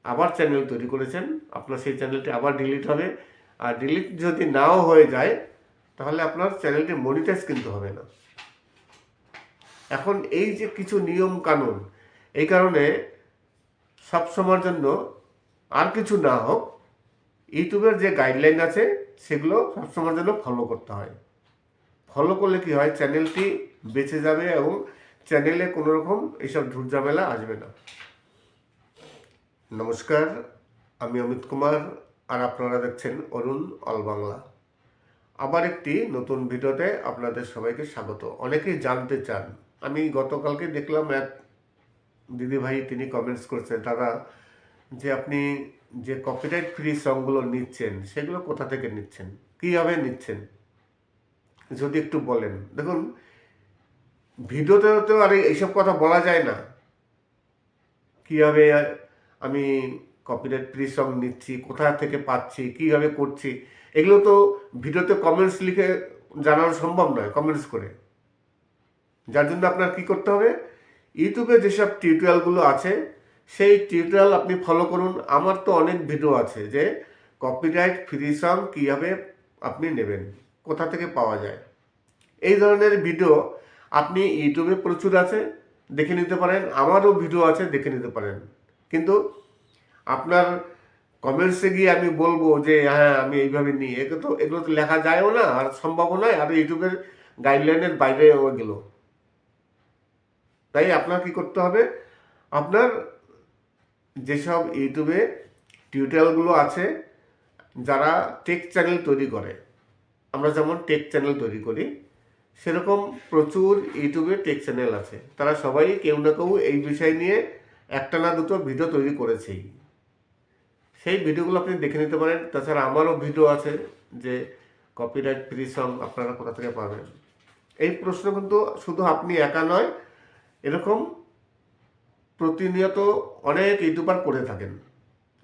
আবার চ্যানেল তৈরি করেছেন, আপনার সেই চ্যানেলটি আবার ডিলিট হবে। আর ডিলিট যদি নাও হয়ে যায় তাহলে আপনার চ্যানেলটি মনিটাইজ কিন্তু হবে না। এখন এই যে কিছু নিয়ম কানুন, এই কারণে সবসময়ের জন্য আর কিছু না হোক, ইউটিউবের যে গাইডলাইন আছে সেগুলো সবসময়ের জন্য ফলো করতে হয়। ফলো করলে কি হয়, চ্যানেলটি বেঁচে যাবে এবং চ্যানেলে কোনো রকম এইসব ঝুটঝামেলা আসবে না। নমস্কার, আমি অমিত কুমার, আর আপনারা দেখছেন অরুণ অল বাংলা। আবার একটি নতুন ভিডিওতে আপনাদের সবাইকে স্বাগত। অনেকেই জানতে চান, আমি গতকালকে দেখলাম এক দিদিভাই তিনি কমেন্টস করছেন, দাদা যে আপনি যে কপিরাইট ফ্রি সংগুলো নিচ্ছেন সেগুলো কোথা থেকে নিচ্ছেন, কীভাবে নিচ্ছেন, যদি একটু বলেন। দেখুন, ভিডিওতে তো আর এইসব কথা বলা যায় না, কীভাবে আমি কপিরাইট ফ্রি সং নিচ্ছি, কোথা থেকে পাচ্ছি, কীভাবে করছি, এগুলো তো ভিডিওতে কমেন্টস লিখে জানানো সম্ভব নয়, কমেন্টস করে। যার জন্য আপনার কী করতে হবে, ইউটিউবে যেসব টিউটোরিয়ালগুলো আছে সেই টিউটোরিয়াল আপনি ফলো করুন। আমার তো অনেক ভিডিও আছে যে কপিরাইট ফ্রি সং কীভাবে আপনি নেবেন, কোথা থেকে পাওয়া যায়, এই ধরনের ভিডিও আপনি ইউটিউবে প্রচুর আছে, দেখে নিতে পারেন। আমারও ভিডিও আছে, দেখে নিতে পারেন। কিন্তু আপনার কমেন্টসে গিয়ে আমি বলবো যে হ্যাঁ আমি এইভাবে নিই, এগুলো তো লেখা যায়ও না, আর সম্ভবও নয়, আর ইউটিউবের গাইডলাইনের বাইরে গেল। তাই আপনার কি করতে হবে, আপনার যেসব ইউটিউবে টিউটোরিয়ালগুলো আছে, যারা টেক চ্যানেল তৈরি করে, আমরা যেমন টেক চ্যানেল তৈরি করি, সেরকম প্রচুর ইউটিউবে টেক চ্যানেল আছে। তারা সবাই কেউ না কেউ এই বিষয় নিয়ে একটা না দুটো ভিডিও তৈরি করেছেই। সেই ভিডিওগুলো আপনি দেখে নিতে পারেন। তাছাড়া আমারও ভিডিও আছে যে কপিরাইট ফ্রি সং আপনারা কোথা থেকে পাবেন। এই প্রশ্ন কিন্তু শুধু আপনি একা নয়, এরকম প্রতিনিয়ত অনেক ইউটিউবার করে থাকেন।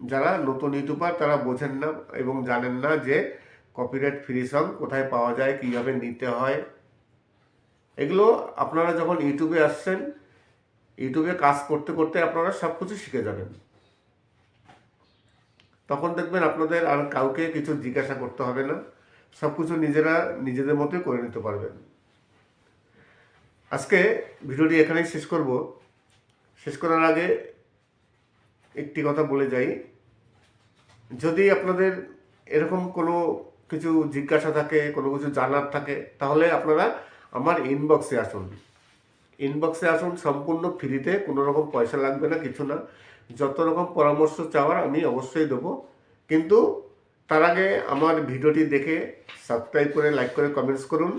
যারা নতুন ইউটিউবার তারা বোঝেন না এবং জানেন না যে কপিরাইট ফ্রি সং কোথায় পাওয়া যায়, কীভাবে নিতে হয়। এগুলো আপনারা যখন ইউটিউবে আসছেন, ইউটিউবে কাজ করতে করতে আপনারা সব কিছু শিখে যাবেন। তখন দেখবেন আপনাদের আর কাউকে কিছু জিজ্ঞাসা করতে হবে না, সব কিছু নিজেরা নিজেদের মতোই করে নিতে পারবেন। আজকে ভিডিওটি এখানেই শেষ করব। শেষ করার আগে একটি কথা বলে যাই, যদি আপনাদের এরকম কোনো কিছু জিজ্ঞাসা থাকে, কোনো কিছু জানার থাকে, তাহলে আপনারা আমার ইনবক্সে আসুন। ইনবক্সে আসুন, সম্পূর্ণ ফ্রিতে, কোনো রকম পয়সা লাগবে না, কিছু না। যত রকম পরামর্শ চাওয়ার আমি অবশ্যই দেবো, কিন্তু তার আগে আমার ভিডিওটি দেখে সাবস্ক্রাইব করে, লাইক করে, কমেন্টস করুন।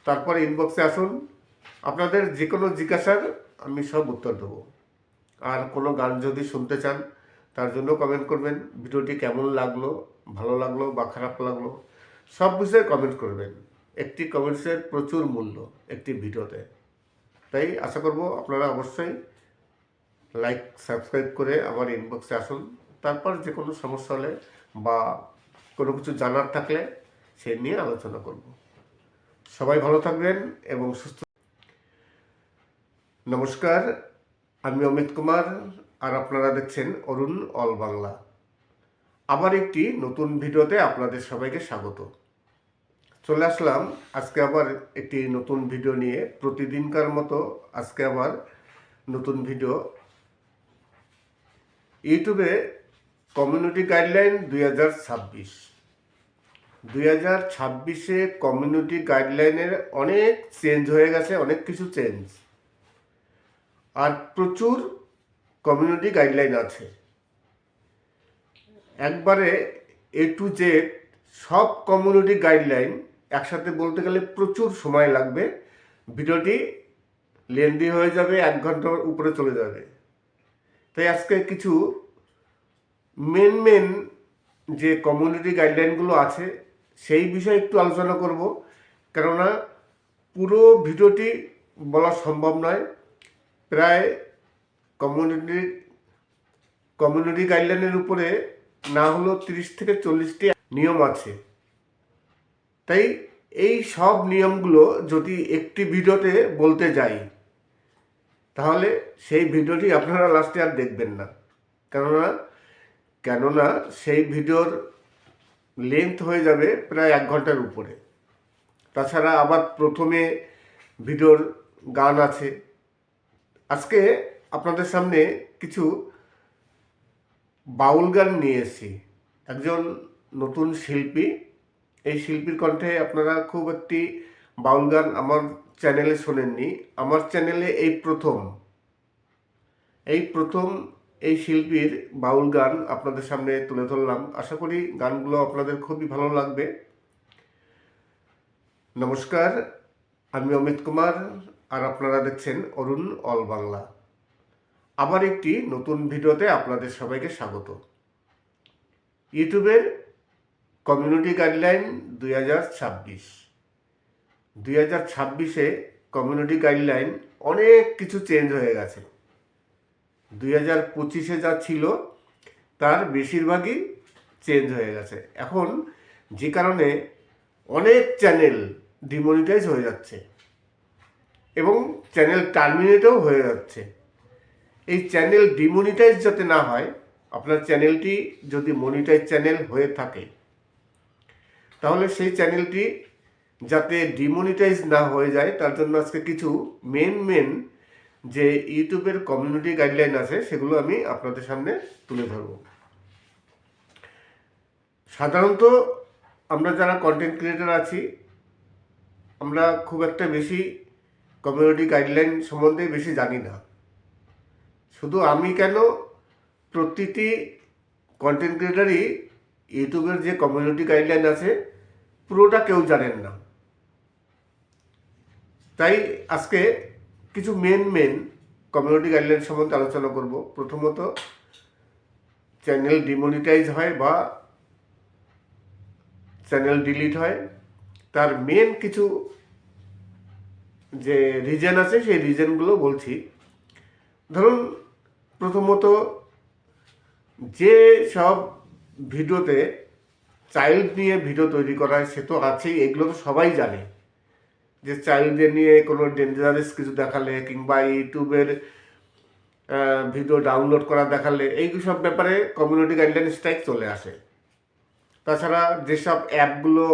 তারপর ইনবক্সে আসুন, আপনাদের যে কোনো জিজ্ঞাসার আমি সব উত্তর দেবো। আর কোনো গান যদি শুনতে চান, তার জন্য কমেন্ট করবেন। ভিডিওটি কেমন লাগলো, ভালো লাগলো বা খারাপ লাগলো, সব বিষয়ে কমেন্ট করবেন। একটি কমেন্টসের প্রচুর মূল্য একটি ভিডিওতে। তাই আশা করব আপনারা অবশ্যই লাইক, সাবস্ক্রাইব করে আমার ইনবক্সে আসুন। তারপর যে কোনো সমস্যা হলে বা কোনো কিছু জানার থাকলে সে নিয়ে আলোচনা করব। সবাই ভালো থাকবেন এবং সুস্থ। নমস্কার, আমি অমিত কুমার, আর আপনারা দেখছেন অরুণ অল বাংলা। আবার একটি নতুন ভিডিওতে আপনাদের সবাইকে স্বাগত। চলে আসলাম আজকে আবার একটি নতুন ভিডিও নিয়ে। প্রতিদিনকার মতো আজকে আবার নতুন ভিডিও। ইউটিউবে কমিউনিটি গাইডলাইন 2026 কমিউনিটি গাইডলাইনের অনেক চেঞ্জ হয়ে গেছে, অনেক কিছু চেঞ্জ। আর প্রচুর কমিউনিটি গাইডলাইন আছে, একবারে A to Z সব কমিউনিটি গাইডলাইন একসাথে বলতে গেলে প্রচুর সময় লাগবে। ভিডিওটি লেন্দি হয়ে যাবে, 1 ঘন্টার উপরে চলে যাবে। তাই আজকে কিছু মেন যে কমিউনিটি গাইডলাইনগুলো আছে সেই বিষয়ে একটু আলোচনা করব, কেননা পুরো ভিডিওটি বলা সম্ভব নয়। প্রায় কমিউনিটি গাইডলাইনের উপরে না হলেও 30 থেকে 40টি নিয়ম আছে। তাই এই সব নিয়মগুলো যদি একটি ভিডিওতে বলতে যাই, তাহলে সেই ভিডিওটি আপনারা লাস্টে আর দেখবেন না, কেননা সেই ভিডিওর লেন্থ হয়ে যাবে প্রায় 1 ঘন্টার উপরে। তাছাড়া আবার প্রথমে ভিডিওর গান আছে। আজকে আপনাদের সামনে কিছু বাউল গান নিয়ে এসেছি। একজন নতুন শিল্পী, এই শিল্পীর কণ্ঠে আপনারা খুব একটি বাউল গান আমার চ্যানেলে শোনেননি। আমার চ্যানেলে এই প্রথম এই শিল্পীর বাউল গান আপনাদের সামনে তুলে ধরলাম। আশা করি গানগুলো আপনাদের খুবই ভালো লাগবে। নমস্কার, আমি অমিত কুমার, আর আপনারা দেখছেন অরুণ অল বাংলা। আবার একটি নতুন ভিডিওতে আপনাদের সবাইকে স্বাগত। ইউটিউবের কমিউনিটি গাইডলাইন 2026 কমিউনিটি গাইডলাইন অনেক কিছু চেঞ্জ হয়ে গেছে। 2025 যা ছিল তার বেশিরভাগই চেঞ্জ হয়ে গেছে। এখন যে কারণে অনেক চ্যানেল ডিমনিটাইজ হয়ে যাচ্ছে এবং চ্যানেল টার্মিনেটও হয়ে যাচ্ছে। এই চ্যানেল ডিমনিটাইজ যাতে না হয়, আপনার চ্যানেলটি যদি মনিটাইজ চ্যানেল হয়ে থাকে, তাহলে সেই চ্যানেলটি যাতে ডিমনিটাইজ না হয়ে যায়, তার জন্য আজকে কিছু মেন যে ইউটিউবের কমিউনিটি গাইডলাইন আছে সেগুলো আমি আপনাদের সামনে তুলে ধরব। সাধারণত আমরা যারা কন্টেন্ট ক্রিয়েটর আছি, আমরা খুব একটা বেশি কমিউনিটি গাইডলাইন সম্বন্ধে বেশি জানি না। শুধু আমি কেন, প্রতিটি কন্টেন্ট ক্রিয়েটারই ইউটিউবের যে কমিউনিটি গাইডলাইন আছে পুরোটা কেউ জানেন না। তাই আজকে কিছু মেন কমিউনিটি গাইডলাইন সম্বন্ধে আলোচনা করব। প্রথমত, চ্যানেল ডিমনিটাইজ হয় বা চ্যানেল ডিলিট হয়, তার মেন কিছু যে রিজন আছে সেই রিজনগুলো বলছি। ধরুন, প্রথমত, যে সব ভিডিওতে চাইল্ড নিয়ে ভিডিও তৈরি করা হয় সে তো আছেই, এগুলো তো সবাই জানে। যে চাইল্ডদের নিয়ে কোনো ডেঞ্জারাস কিছু দেখালে কিংবা ইউটিউবের ভিডিও ডাউনলোড করা দেখালে এই সব ব্যাপারে কমিউনিটি গাইডলাইন স্ট্রাইক চলে আসে। তাছাড়া যেসব অ্যাপগুলো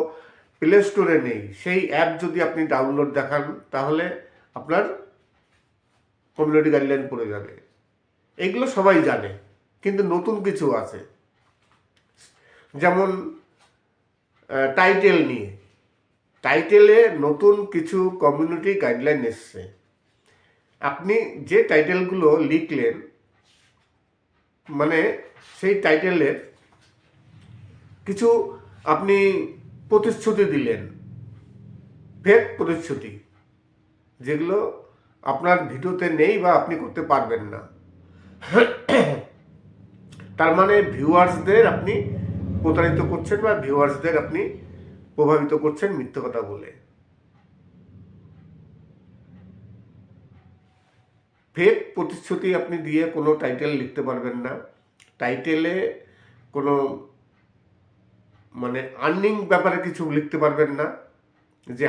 প্লে স্টোরে নেই সেই অ্যাপ যদি আপনি ডাউনলোড দেখান তাহলে আপনার কমিউনিটি গাইডলাইন পড়ে যাবে। এইগুলো সবাই জানে, কিন্তু নতুন কিছু আছে, যেমন টাইটেল নিয়ে। টাইটেলে নতুন কিছু কমিউনিটি গাইডলাইন এসছে। আপনি যে টাইটেলগুলো লিখলেন, মানে সেই টাইটেলের কিছু আপনি প্রতিশ্রুতি দিলেন, ফেক প্রতিশ্রুতি, যেগুলো আপনার ভিডিওতে নেই বা আপনি করতে পারবেন না। তার মানে ভিউয়ার্সদের আপনি প্রতারিত করছেন বা ভিউয়ার্সদের আপনি প্রভাবিত করছেন মিথ্যে কথা বলে। ফেক প্রতিশ্রুতি আপনি দিয়ে কোনো টাইটেল লিখতে পারবেন না। টাইটেলে কোনো মানে আর্নিং ব্যাপারে কিছু লিখতে পারবেন না, যে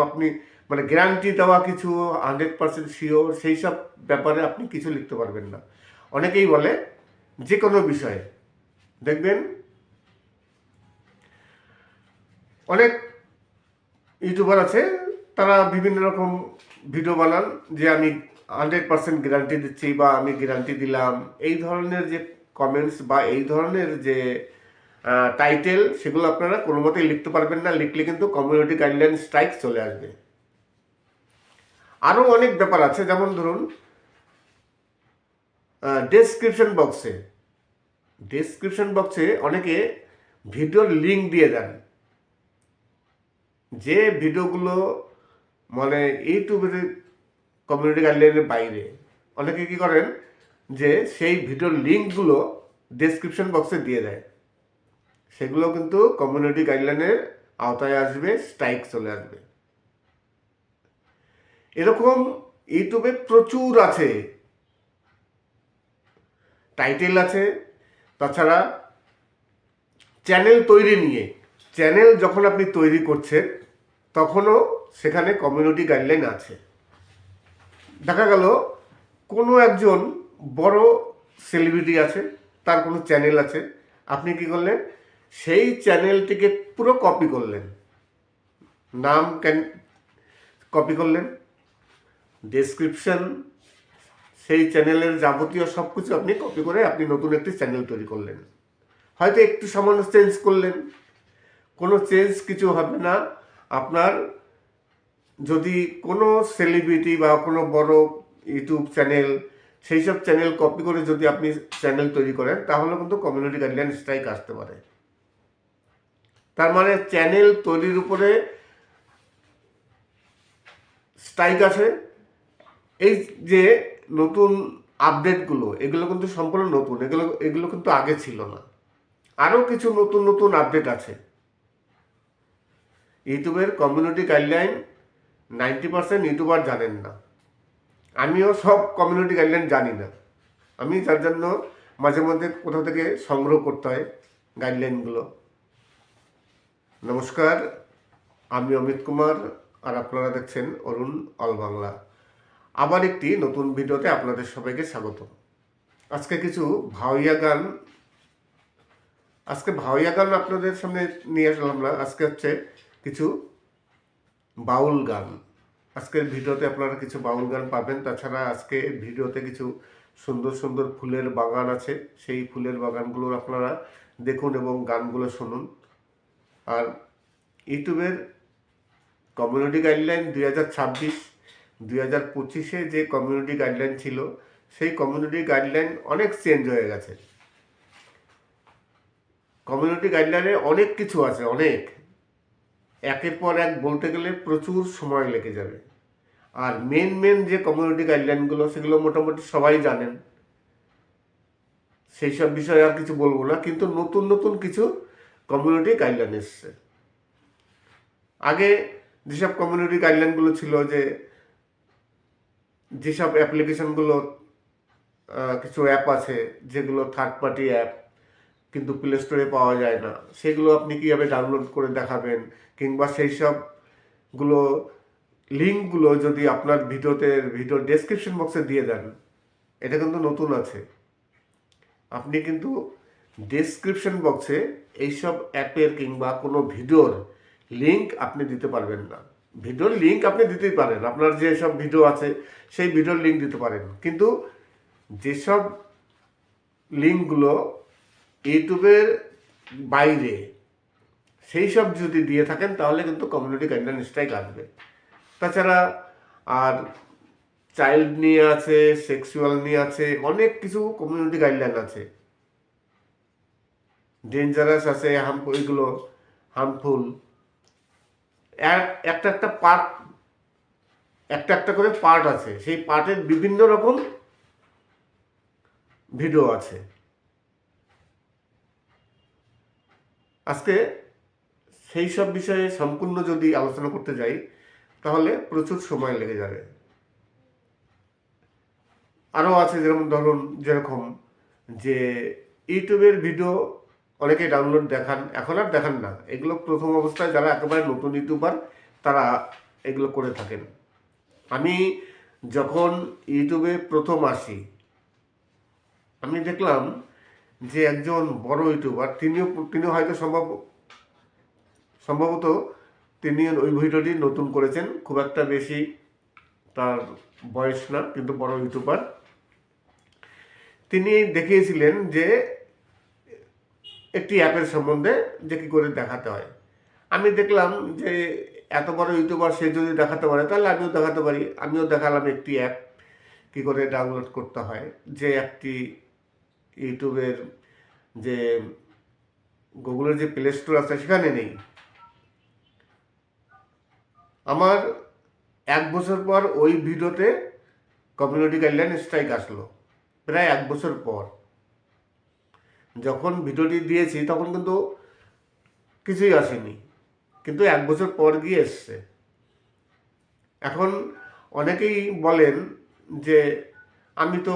আপনি মানে গ্যারান্টি দেওয়া কিছু 100% শিওর সেই সব ব্যাপারে আপনি কিছু লিখতে পারবেন না। অনেকেই বলে যে কোনো বিষয়ে, দেখবেন অনেক ইউটিউবার আছে তারা বিভিন্ন রকম ভিডিও বানান যে আমি 100% গ্যারান্টি দিচ্ছি বা আমি গ্যারান্টি দিলাম। এই ধরনের যে কমেন্টস বা এই ধরনের যে টাইটেল, সেগুলো আপনারা কোনো মতেই লিখতে পারবেন না। লিখলে কিন্তু কমিউনিটি গাইডলাইন স্ট্রাইক চলে আসবে। আরও অনেক ব্যাপার আছে, যেমন ধরুন ডেসক্রিপশন বক্সে অনেকে ভিডিওর লিঙ্ক দিয়ে দেন, যে ভিডিওগুলো মানে ইউটিউবের কমিউনিটি গাইডলাইনের বাইরে। অনেকে কি করেন যে সেই ভিডিওর লিঙ্কগুলো ডেসক্রিপশন বক্সে দিয়ে দেয়, সেগুলো কিন্তু কমিউনিটি গাইডলাইনের আওতায় আসবে, স্ট্রাইক চলে আসবে। এরকম ইউটিউবে প্রচুর আছে, টাইটেল আছে। তাছাড়া চ্যানেল তৈরি নিয়ে, চ্যানেল যখন আপনি তৈরি করছেন তখনও সেখানে কমিউনিটি গাইডলাইন আছে। দেখা গেল কোনো একজন বড় সেলিব্রিটি আছে, তার কোনো চ্যানেল আছে, আপনি কি করলেন, সেই চ্যানেলটিকে পুরো কপি করলেন, নাম কপি করলেন, ডেসক্রিপশন, সেই চ্যানেলের যাবতীয় সব কিছু আপনি কপি করে আপনি নতুন একটি চ্যানেল তৈরি করলেন। হয়তো একটু সামান্য চেঞ্জ করলেন, কোনো চেঞ্জ কিছু হবে না। আপনার যদি কোনো সেলিব্রিটি বা কোনো বড় ইউটিউব চ্যানেল, সেই সব চ্যানেল কপি করে যদি আপনি চ্যানেল তৈরি করেন, তাহলে কিন্তু কমিউনিটি গাইডলাইন স্ট্রাইক আসতে পারে। তার মানে চ্যানেল তৈরির উপরে স্ট্রাইক আছে। এই যে নতুন আপডেটগুলো, এগুলো কিন্তু সম্পূর্ণ নতুন, এগুলো কিন্তু আগে ছিল না। আরও কিছু নতুন নতুন আপডেট আছে। ইউটিউবের কমিউনিটি গাইডলাইন 90% ইউটিউবার জানেন না। আমিও সব কমিউনিটি গাইডলাইন জানি না। আমি যার জন্য মাঝে মধ্যে কোথাও থেকে সংগ্রহ করতে হয় গাইডলাইনগুলো। নমস্কার, আমি অমিত কুমার, আর আপনারা দেখছেন অরুণ অল বাংলা। আবার একটি নতুন ভিডিওতে আপনাদের সবাইকে স্বাগত। আজকে কিছু ভাওয়াইয়া গান আপনাদের সামনে নিয়ে আসলাম না। আজকে হচ্ছে কিছু বাউল গান। আজকের ভিডিওতে আপনারা কিছু বাউল গান পাবেন। তাছাড়া আজকে ভিডিওতে কিছু সুন্দর সুন্দর ফুলের বাগান আছে, সেই ফুলের বাগানগুলো আপনারা দেখুন এবং গানগুলো শুনুন। আর ইউটিউবের কমিউনিটি গাইডলাইন 2026-2025 যে কমিউনিটি গাইডলাইন ছিল, সেই কমিউনিটি গাইডলাইন অনেক চেঞ্জ হয়ে গেছে। কমিউনিটি গাইডলাইনে অনেক কিছু আছে, অনেক, একের পর এক বলতে গেলে প্রচুর সময় লেগে যাবে। আর মেন যে কমিউনিটি গাইডলাইনগুলো, সেগুলো মোটামুটি সবাই জানেন, সেই সব বিষয়ে আর কিছু বলবো না। কিন্তু নতুন নতুন কিছু কমিউনিটি গাইডলাইন এসছে। আগে যেসব কমিউনিটি গাইডলাইনগুলো ছিল, যেসব অ্যাপ্লিকেশনগুলো, কিছু অ্যাপ আছে যেগুলো থার্ড পার্টি অ্যাপ, কিন্তু প্লে স্টোরে পাওয়া যায় না, সেগুলো আপনি কীভাবে ডাউনলোড করে দেখাবেন, কিংবা সেই সবগুলো লিঙ্কগুলো যদি আপনার ভিডিও ডেসক্রিপশন বক্সে দিয়ে দেন, এটা কিন্তু নতুন আছে। আপনি কিন্তু ডেসক্রিপশন বক্সে এইসব অ্যাপের কিংবা কোনো ভিডিওর লিঙ্ক আপনি দিতে পারবেন না। ভিডিওর লিঙ্ক আপনি দিতেই পারেন, আপনার যেসব ভিডিও আছে সেই ভিডিওর লিঙ্ক দিতে পারেন, কিন্তু যেসব লিঙ্কগুলো ইউটিউবের বাইরে সেই সব যদি দিয়ে থাকেন তাহলে কিন্তু কমিউনিটি গাইডলাইন স্ট্রাইক আসবে। তাছাড়া আর চাইল্ড নিয়ে আছে, সেক্সুয়াল নিয়ে আছে, অনেক কিছু কমিউনিটি গাইডলাইন আছে, ডেঞ্জারাস আছে, এগুলো হার্মফুল। একটা করে পার্ট আছে, সেই পার্টের বিভিন্ন রকম ভিডিও আছে। আজকে সেই সব বিষয়ে সম্পূর্ণ যদি আলোচনা করতে যাই তাহলে প্রচুর সময় লেগে যাবে। আরও আছে যেরকম যে ইউটিউবের ভিডিও অনেকে ডাউনলোড দেখান, এখন আর দেখান না। এগুলো প্রথম অবস্থায় যারা একেবারে নতুন ইউটিউবার তারা এগুলো করে থাকেন। আমি যখন ইউটিউবে প্রথম আসি, আমি দেখলাম যে একজন বড় ইউটিউবার, তিনিও হয়তো সম্ভবত তিনি ওই ভিডিওটি নতুন করেছেন, খুব একটা বেশি তার বয়স না, কিন্তু বড় ইউটিউবার। তিনি দেখিয়েছিলেন যে একটি অ্যাপের সম্বন্ধে যে কী করে দেখাতে হয়। আমি দেখলাম যে এত বড় ইউটিউবার সে যদি দেখাতে পারে তাহলে আমিও দেখাতে পারি। আমিও দেখালাম একটি অ্যাপ কী করে ডাউনলোড করতে হয়, যে অ্যাপটি ইউটিউবের যে গুগলের যে প্লে স্টোর আছে সেখানে নেই। আমার 1 বছর পর ওই ভিডিওতে কমিউনিটি গাইডলাইন স্ট্রাইক আসলো, প্রায় 1 বছর পর। যখন ভিডিওটি দিয়েছি তখন কিন্তু কিছুই আসেনি, কিন্তু 1 বছর পর গিয়ে এসছে। এখন অনেকেই বলেন যে আমি তো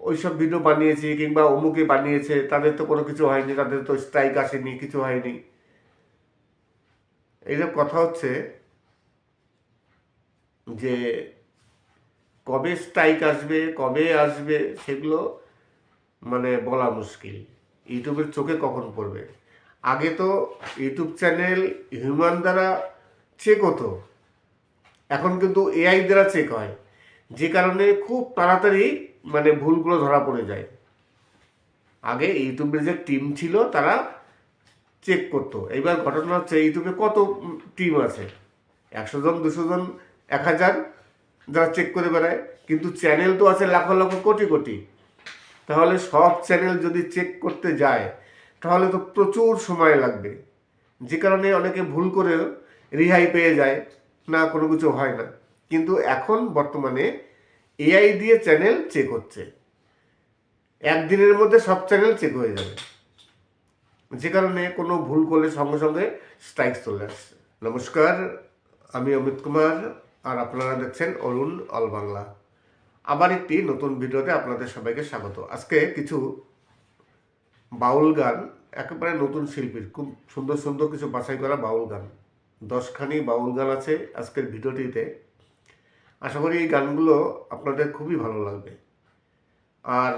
ওইসব ভিডিও বানিয়েছি কিংবা অমুকে বানিয়েছে, তাদের তো কোনো কিছু হয়নি, তাদের তো স্ট্রাইক আসেনি, কিছু হয়নি। এইসব কথা হচ্ছে যে কবে স্ট্রাইক আসবে, কবে আসবে, সেগুলো মানে বলা মুশকিল। ইউটিউবের চোখে কখন পড়বে। আগে তো ইউটিউব চ্যানেল হিউম্যান দ্বারা চেক হতো, এখন কিন্তু এআই দ্বারা চেক হয়, যে কারণে খুব তাড়াতাড়ি মানে ভুলগুলো ধরা পড়ে যায়। আগে ইউটিউবের যে টিম ছিল তারা চেক করতো। এইবার ঘটনা হচ্ছে ইউটিউবে কত টিম আছে, 100 জন, 200 জন, 1000 যারা চেক করে বেড়ায়, কিন্তু চ্যানেল তো আছে লাখ লাখ কোটি কোটি। তাহলে সব চ্যানেল যদি চেক করতে যায় তাহলে তো প্রচুর সময় লাগবে, যে কারণে অনেকে ভুল করেও রেহাই পেয়ে যায়, না কোনো কিছু হয় না। কিন্তু এখন বর্তমানে এআই দিয়ে চ্যানেল চেক হচ্ছে, একদিনের মধ্যে সব চ্যানেল চেক হয়ে যাবে, যে কারণে কোনো ভুল করলে সঙ্গে সঙ্গে স্ট্রাইক চলে আসছে। নমস্কার, আমি অমিত কুমার, আর আপনারা দেখছেন অরুণ অল বাংলা। আবার একটি নতুন ভিডিওতে আপনাদের সবাইকে স্বাগত। আজকে কিছু বাউল গান, একেবারে নতুন শিল্পীর খুব সুন্দর সুন্দর কিছু বাছাই করা বাউল গান, 10খানি বাউল গান আছে আজকের ভিডিওটিতে। আশা করি এই গানগুলো আপনাদের খুবই ভালো লাগবে। আর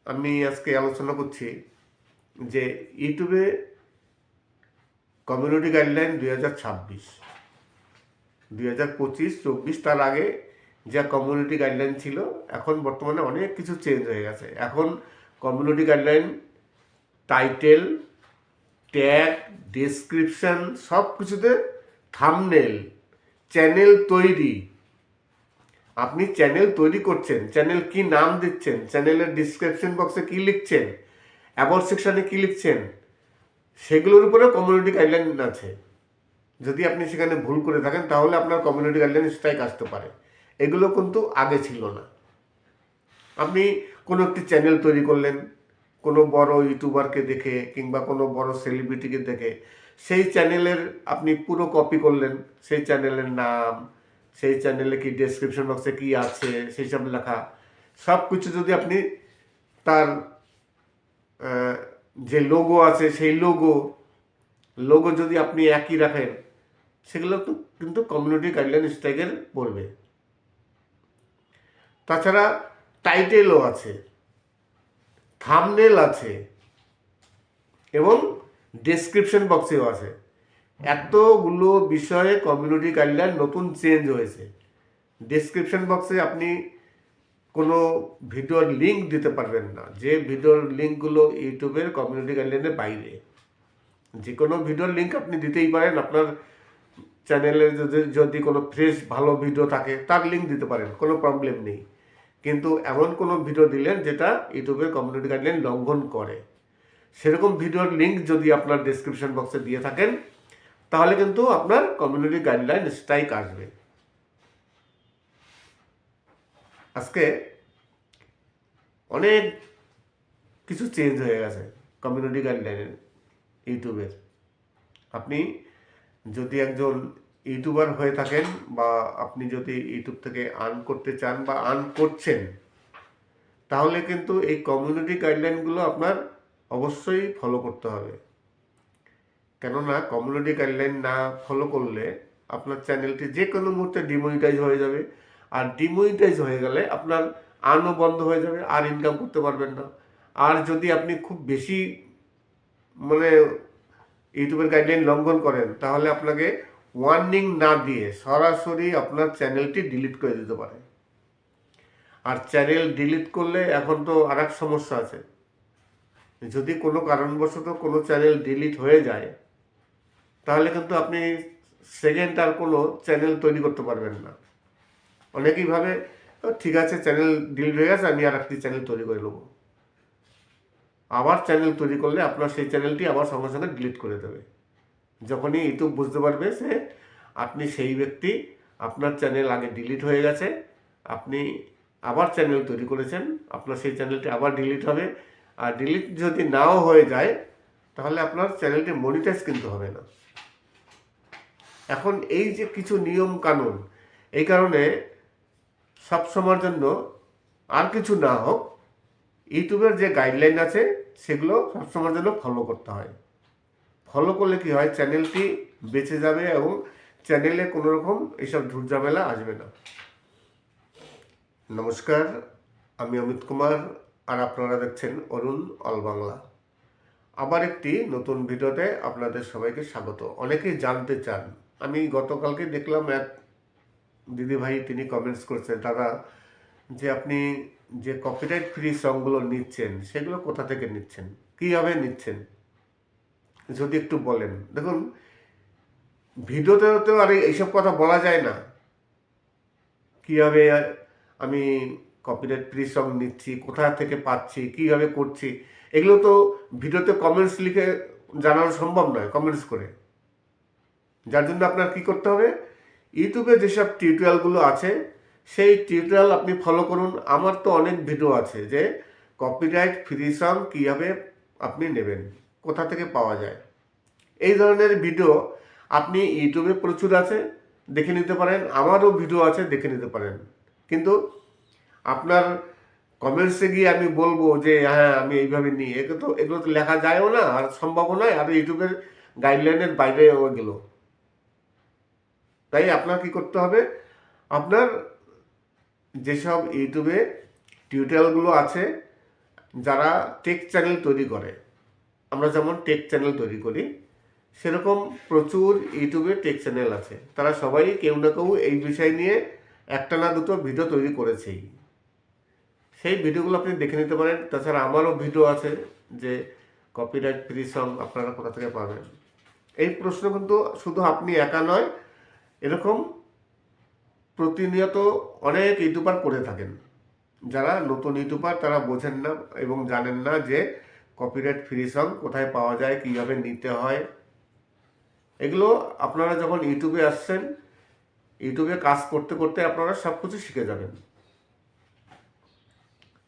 আমি আজকে আলোচনা করছি যে ইউটিউবে কমিউনিটি গাইডলাইন 2026, 2025, 24, তার আগে যা কমিউনিটি গাইডলাইন ছিল, এখন বর্তমানে অনেক কিছু চেঞ্জ হয়ে গেছে। এখন community guideline title, tag, description সব কিছুতে, থাম্বনেল, চ্যানেল তৈরি, আপনি চ্যানেল তৈরি করছেন, চ্যানেল কি নাম দিচ্ছেন, চ্যানেলের ডিসক্রিপশন বক্সে কি লিখছেন, অ্যাবাউট সেকশনে কি লিখছেন, সেগুলোর উপরে কমিউনিটি গাইডলাইন আছে। যদি আপনি সেখানে ভুল করে থাকেন তাহলে আপনার কমিউনিটি গাইডলাইন স্ট্রাইক আসতে পারে। এগুলো কিন্তু আগে ছিল না। আপনি কোনো একটি চ্যানেল তৈরি করলেন কোনো বড় ইউটিউবারকে দেখে কিংবা কোনো বড় সেলিব্রিটিকে দেখে, সেই চ্যানেলের আপনি পুরো কপি করলেন, সেই চ্যানেলের নাম, সেই চ্যানেলে কি ডেসক্রিপশন বক্সে কী আছে সেই সব লেখা, সব কিছু যদি আপনি তার যে লোগো আছে সেই লোগো যদি আপনি একই রাখেন, সেগুলো কিন্তু কমিউনিটি গাইডলাইন স্ট্রাইকের পড়বে। তাছাড়া টাইটেলও আছে, থাম্বনেল আছে এবং ডেসক্রিপশন বক্সেও আছে। এতগুলো বিষয়ে কমিউনিটি গাইডলাইন নতুন চেঞ্জ হয়েছে। ডেসক্রিপশন বক্সে আপনি কোনো ভিডিওর লিঙ্ক দিতে পারবেন না, যে ভিডিওর লিঙ্কগুলো ইউটিউবের কমিউনিটি গাইডলাইনের বাইরে। যে কোনো ভিডিওর লিঙ্ক আপনি দিতেই পারেন, আপনার চ্যানেলে যদি কোনো ফ্রেশ ভালো ভিডিও থাকে তার লিঙ্ক দিতে পারেন, কোনো প্রবলেম নেই। কিন্তু এমন কোনো ভিডিও দিলেন যেটা ইউটিউবের কমিউনিটি গাইডলাইন লঙ্ঘন করে, সেরকম ভিডিওর লিঙ্ক যদি আপনার ডেসক্রিপশন বক্সে দিয়ে থাকেন তাহলে কিন্তু আপনার কমিউনিটি গাইডলাইন স্ট্রাইক আসবে। আজকে অনেক কিছু চেঞ্জ হয়ে গেছে কমিউনিটি গাইডলাইনের ইউটিউবের। আপনি যদি একজন ইউটিউবার হয়ে থাকেন বা আপনি যদি ইউটিউব থেকে আর্ন করতে চান বা আর্ন করছেন, তাহলে কিন্তু এই কমিউনিটি গাইডলাইনগুলো আপনার অবশ্যই ফলো করতে হবে। কেননা কমিউনিটি গাইডলাইন না ফলো করলে আপনার চ্যানেলটি যে কোনো মুহূর্তে ডিমনিটাইজ হয়ে যাবে, আর ডিমনিটাইজ হয়ে গেলে আপনার আর্নও বন্ধ হয়ে যাবে, আর ইনকাম করতে পারবেন না। আর যদি আপনি খুব বেশি ইউটিউবের গাইডলাইন লঙ্ঘন করেন, তাহলে আপনাকে ওয়ার্নিং না দিয়ে সরাসরি আপনার চ্যানেলটি ডিলিট করে দিতে পারে। আর চ্যানেল ডিলিট করলে এখন তো আর এক সমস্যা আছে, যদি কোনো কারণবশত কোনো চ্যানেল ডিলিট হয়ে যায় তাহলে কিন্তু আপনি সেকেন্ড আর কোনো চ্যানেল তৈরি করতে পারবেন না। অনেকেই ভাবে ঠিক আছে চ্যানেল ডিলিট হয়ে গেছে, আমি আর একটি চ্যানেল তৈরি করে নেবো। আবার চ্যানেল তৈরি করলে আপনার সেই চ্যানেলটি আবার সঙ্গে সঙ্গে ডিলিট করে দেবে। যখনই ইউটিউব বুঝতে পারবে যে আপনি সেই ব্যক্তি, আপনার চ্যানেল আগে ডিলিট হয়ে গেছে, আপনি আবার চ্যানেল তৈরি করেছেন, আপনার সেই চ্যানেলটি আবার ডিলিট হবে। আর ডিলিট যদি নাও হয়ে যায় তাহলে আপনার চ্যানেলটি মনিটাইজ কিন্তু হবে না। এখন এই যে কিছু নিয়ম কানুন, এই কারণে সবসময়ের জন্য আর কিছু না হোক, ইউটিউবের যে গাইডলাইন আছে সেগুলো সবসময়ের জন্য ফলো করতে হয়। ফলো করলে কি হয়, চ্যানেলটি বেঁচে যাবে এবং চ্যানেলে কোনো রকম এইসব ঝুটঝামেলা আসবে না। নমস্কার, আমি অমিত কুমার, আর আপনারা দেখছেন অরুণ অল বাংলা। আবার একটি নতুন ভিডিওতে আপনাদের সবাইকে স্বাগত। অনেকেই জানতে চান, আমি গতকালকে দেখলাম এক দিদিভাই তিনি কমেন্টস করছেন, দাদা যে আপনি যে কপিরাইট ফ্রি সংগুলো নিচ্ছেন সেগুলো কোথা থেকে নিচ্ছেন, কীভাবে নিচ্ছেন, যদি একটু বলেন। দেখুন, ভিডিওতে তো আর এইসব কথা বলা যায় না, কীভাবে আমি কপিরাইট ফ্রি সং নিচ্ছি, কোথা থেকে পাচ্ছি, কীভাবে করছি, এগুলো তো ভিডিওতে কমেন্টস লিখে জানানো সম্ভব নয়, কমেন্টস করে। যার জন্য আপনার কী করতে হবে, ইউটিউবে যেসব টিউটোরিয়ালগুলো আছে সেই টিউটোরিয়াল আপনি ফলো করুন। আমার তো অনেক ভিডিও আছে যে কপিরাইট ফ্রি সং কীভাবে আপনি নেবেন, কোথা থেকে পাওয়া যায়, এই ধরনের ভিডিও আপনি ইউটিউবে প্রচুর আছে, দেখে নিতে পারেন। আমারও ভিডিও আছে, দেখে নিতে পারেন। কিন্তু আপনার কমেন্টসে গিয়ে আমি বলবো যে হ্যাঁ আমি এইভাবে নিই, এগুলো তো লেখা যায়ও না, আর সম্ভবও নয়, আর ইউটিউবের গাইডলাইনের বাইরে গেল। তাই আপনার কি করতে হবে, আপনার যেসব ইউটিউবে টিউটোরিয়ালগুলো আছে, যারা টেক চ্যানেল তৈরি করে, আমরা যেমন টেক চ্যানেল তৈরি করি, সেরকম প্রচুর ইউটিউবে টেক চ্যানেল আছে। তারা সবাই কেউ না কেউ এই বিষয় নিয়ে একটা না দুটো ভিডিও তৈরি করেছেই। সেই ভিডিওগুলো আপনি দেখে নিতে পারেন। তাছাড়া আমারও ভিডিও আছে যে কপিরাইট ফ্রি সং আপনারা কোথা থেকে পাবেন। এই প্রশ্ন কিন্তু শুধু আপনি একা নয়, এরকম প্রতিনিয়ত অনেক ইউটিউবার করে থাকেন। যারা নতুন ইউটিউবার তারা বোঝেন না এবং জানেন না যে কপিরাইট ফ্রি সং কোথায় পাওয়া যায়, কীভাবে নিতে হয়। এগুলো আপনারা যখন ইউটিউবে আসছেন, ইউটিউবে কাজ করতে করতে আপনারা সব কিছু শিখে যাবেন।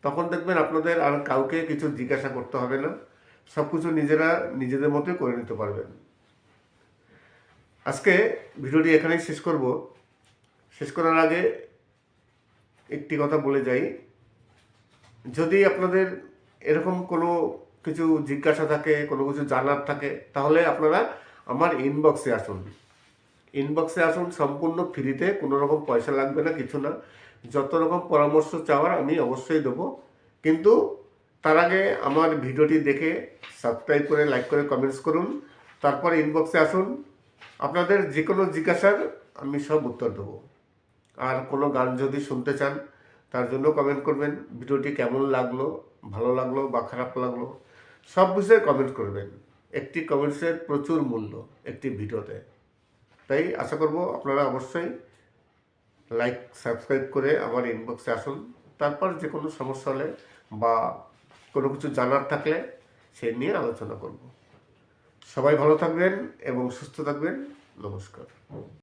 তখন দেখবেন আপনাদের আর কাউকে কিছু জিজ্ঞাসা করতে হবে না, সব কিছু নিজেদের মতোই করে নিতে পারবেন। আজকে ভিডিওটি এখানেই শেষ করব। শেষ করার আগে একটি কথা বলে যাই, যদি আপনাদের এরকম কোনো কিছু জিজ্ঞাসা থাকে, কোনো কিছু জানার থাকে, তাহলে আপনারা আমার ইনবক্সে আসুন। ইনবক্সে আসুন, সম্পূর্ণ ফ্রিতে, কোনো রকম পয়সা লাগবে না, কিছু না। যত রকম পরামর্শ চাওয়ার আমি অবশ্যই দেবো, কিন্তু তার আগে আমার ভিডিওটি দেখে সাবস্ক্রাইব করে, লাইক করে, কমেন্টস করুন। তারপরে ইনবক্সে আসুন, আপনাদের যে কোনো জিজ্ঞাসার আমি সব উত্তর দেবো। আর কোনো গান যদি শুনতে চান তার জন্য কমেন্ট করবেন। ভিডিওটি কেমন লাগলো, ভালো লাগলো বা খারাপ লাগলো, সব বিষয়ে কমেন্ট করবেন। একটি কমেন্টসের প্রচুর মূল্য একটি ভিডিওতে। তাই আশা করব আপনারা অবশ্যই লাইক, সাবস্ক্রাইব করে আমার ইনবক্সে আসুন। তারপর যে কোনো সমস্যা হলে বা কোনো কিছু জানার থাকলে সেই নিয়ে আলোচনা করব। সবাই ভালো থাকবেন এবং সুস্থ থাকবেন। নমস্কার।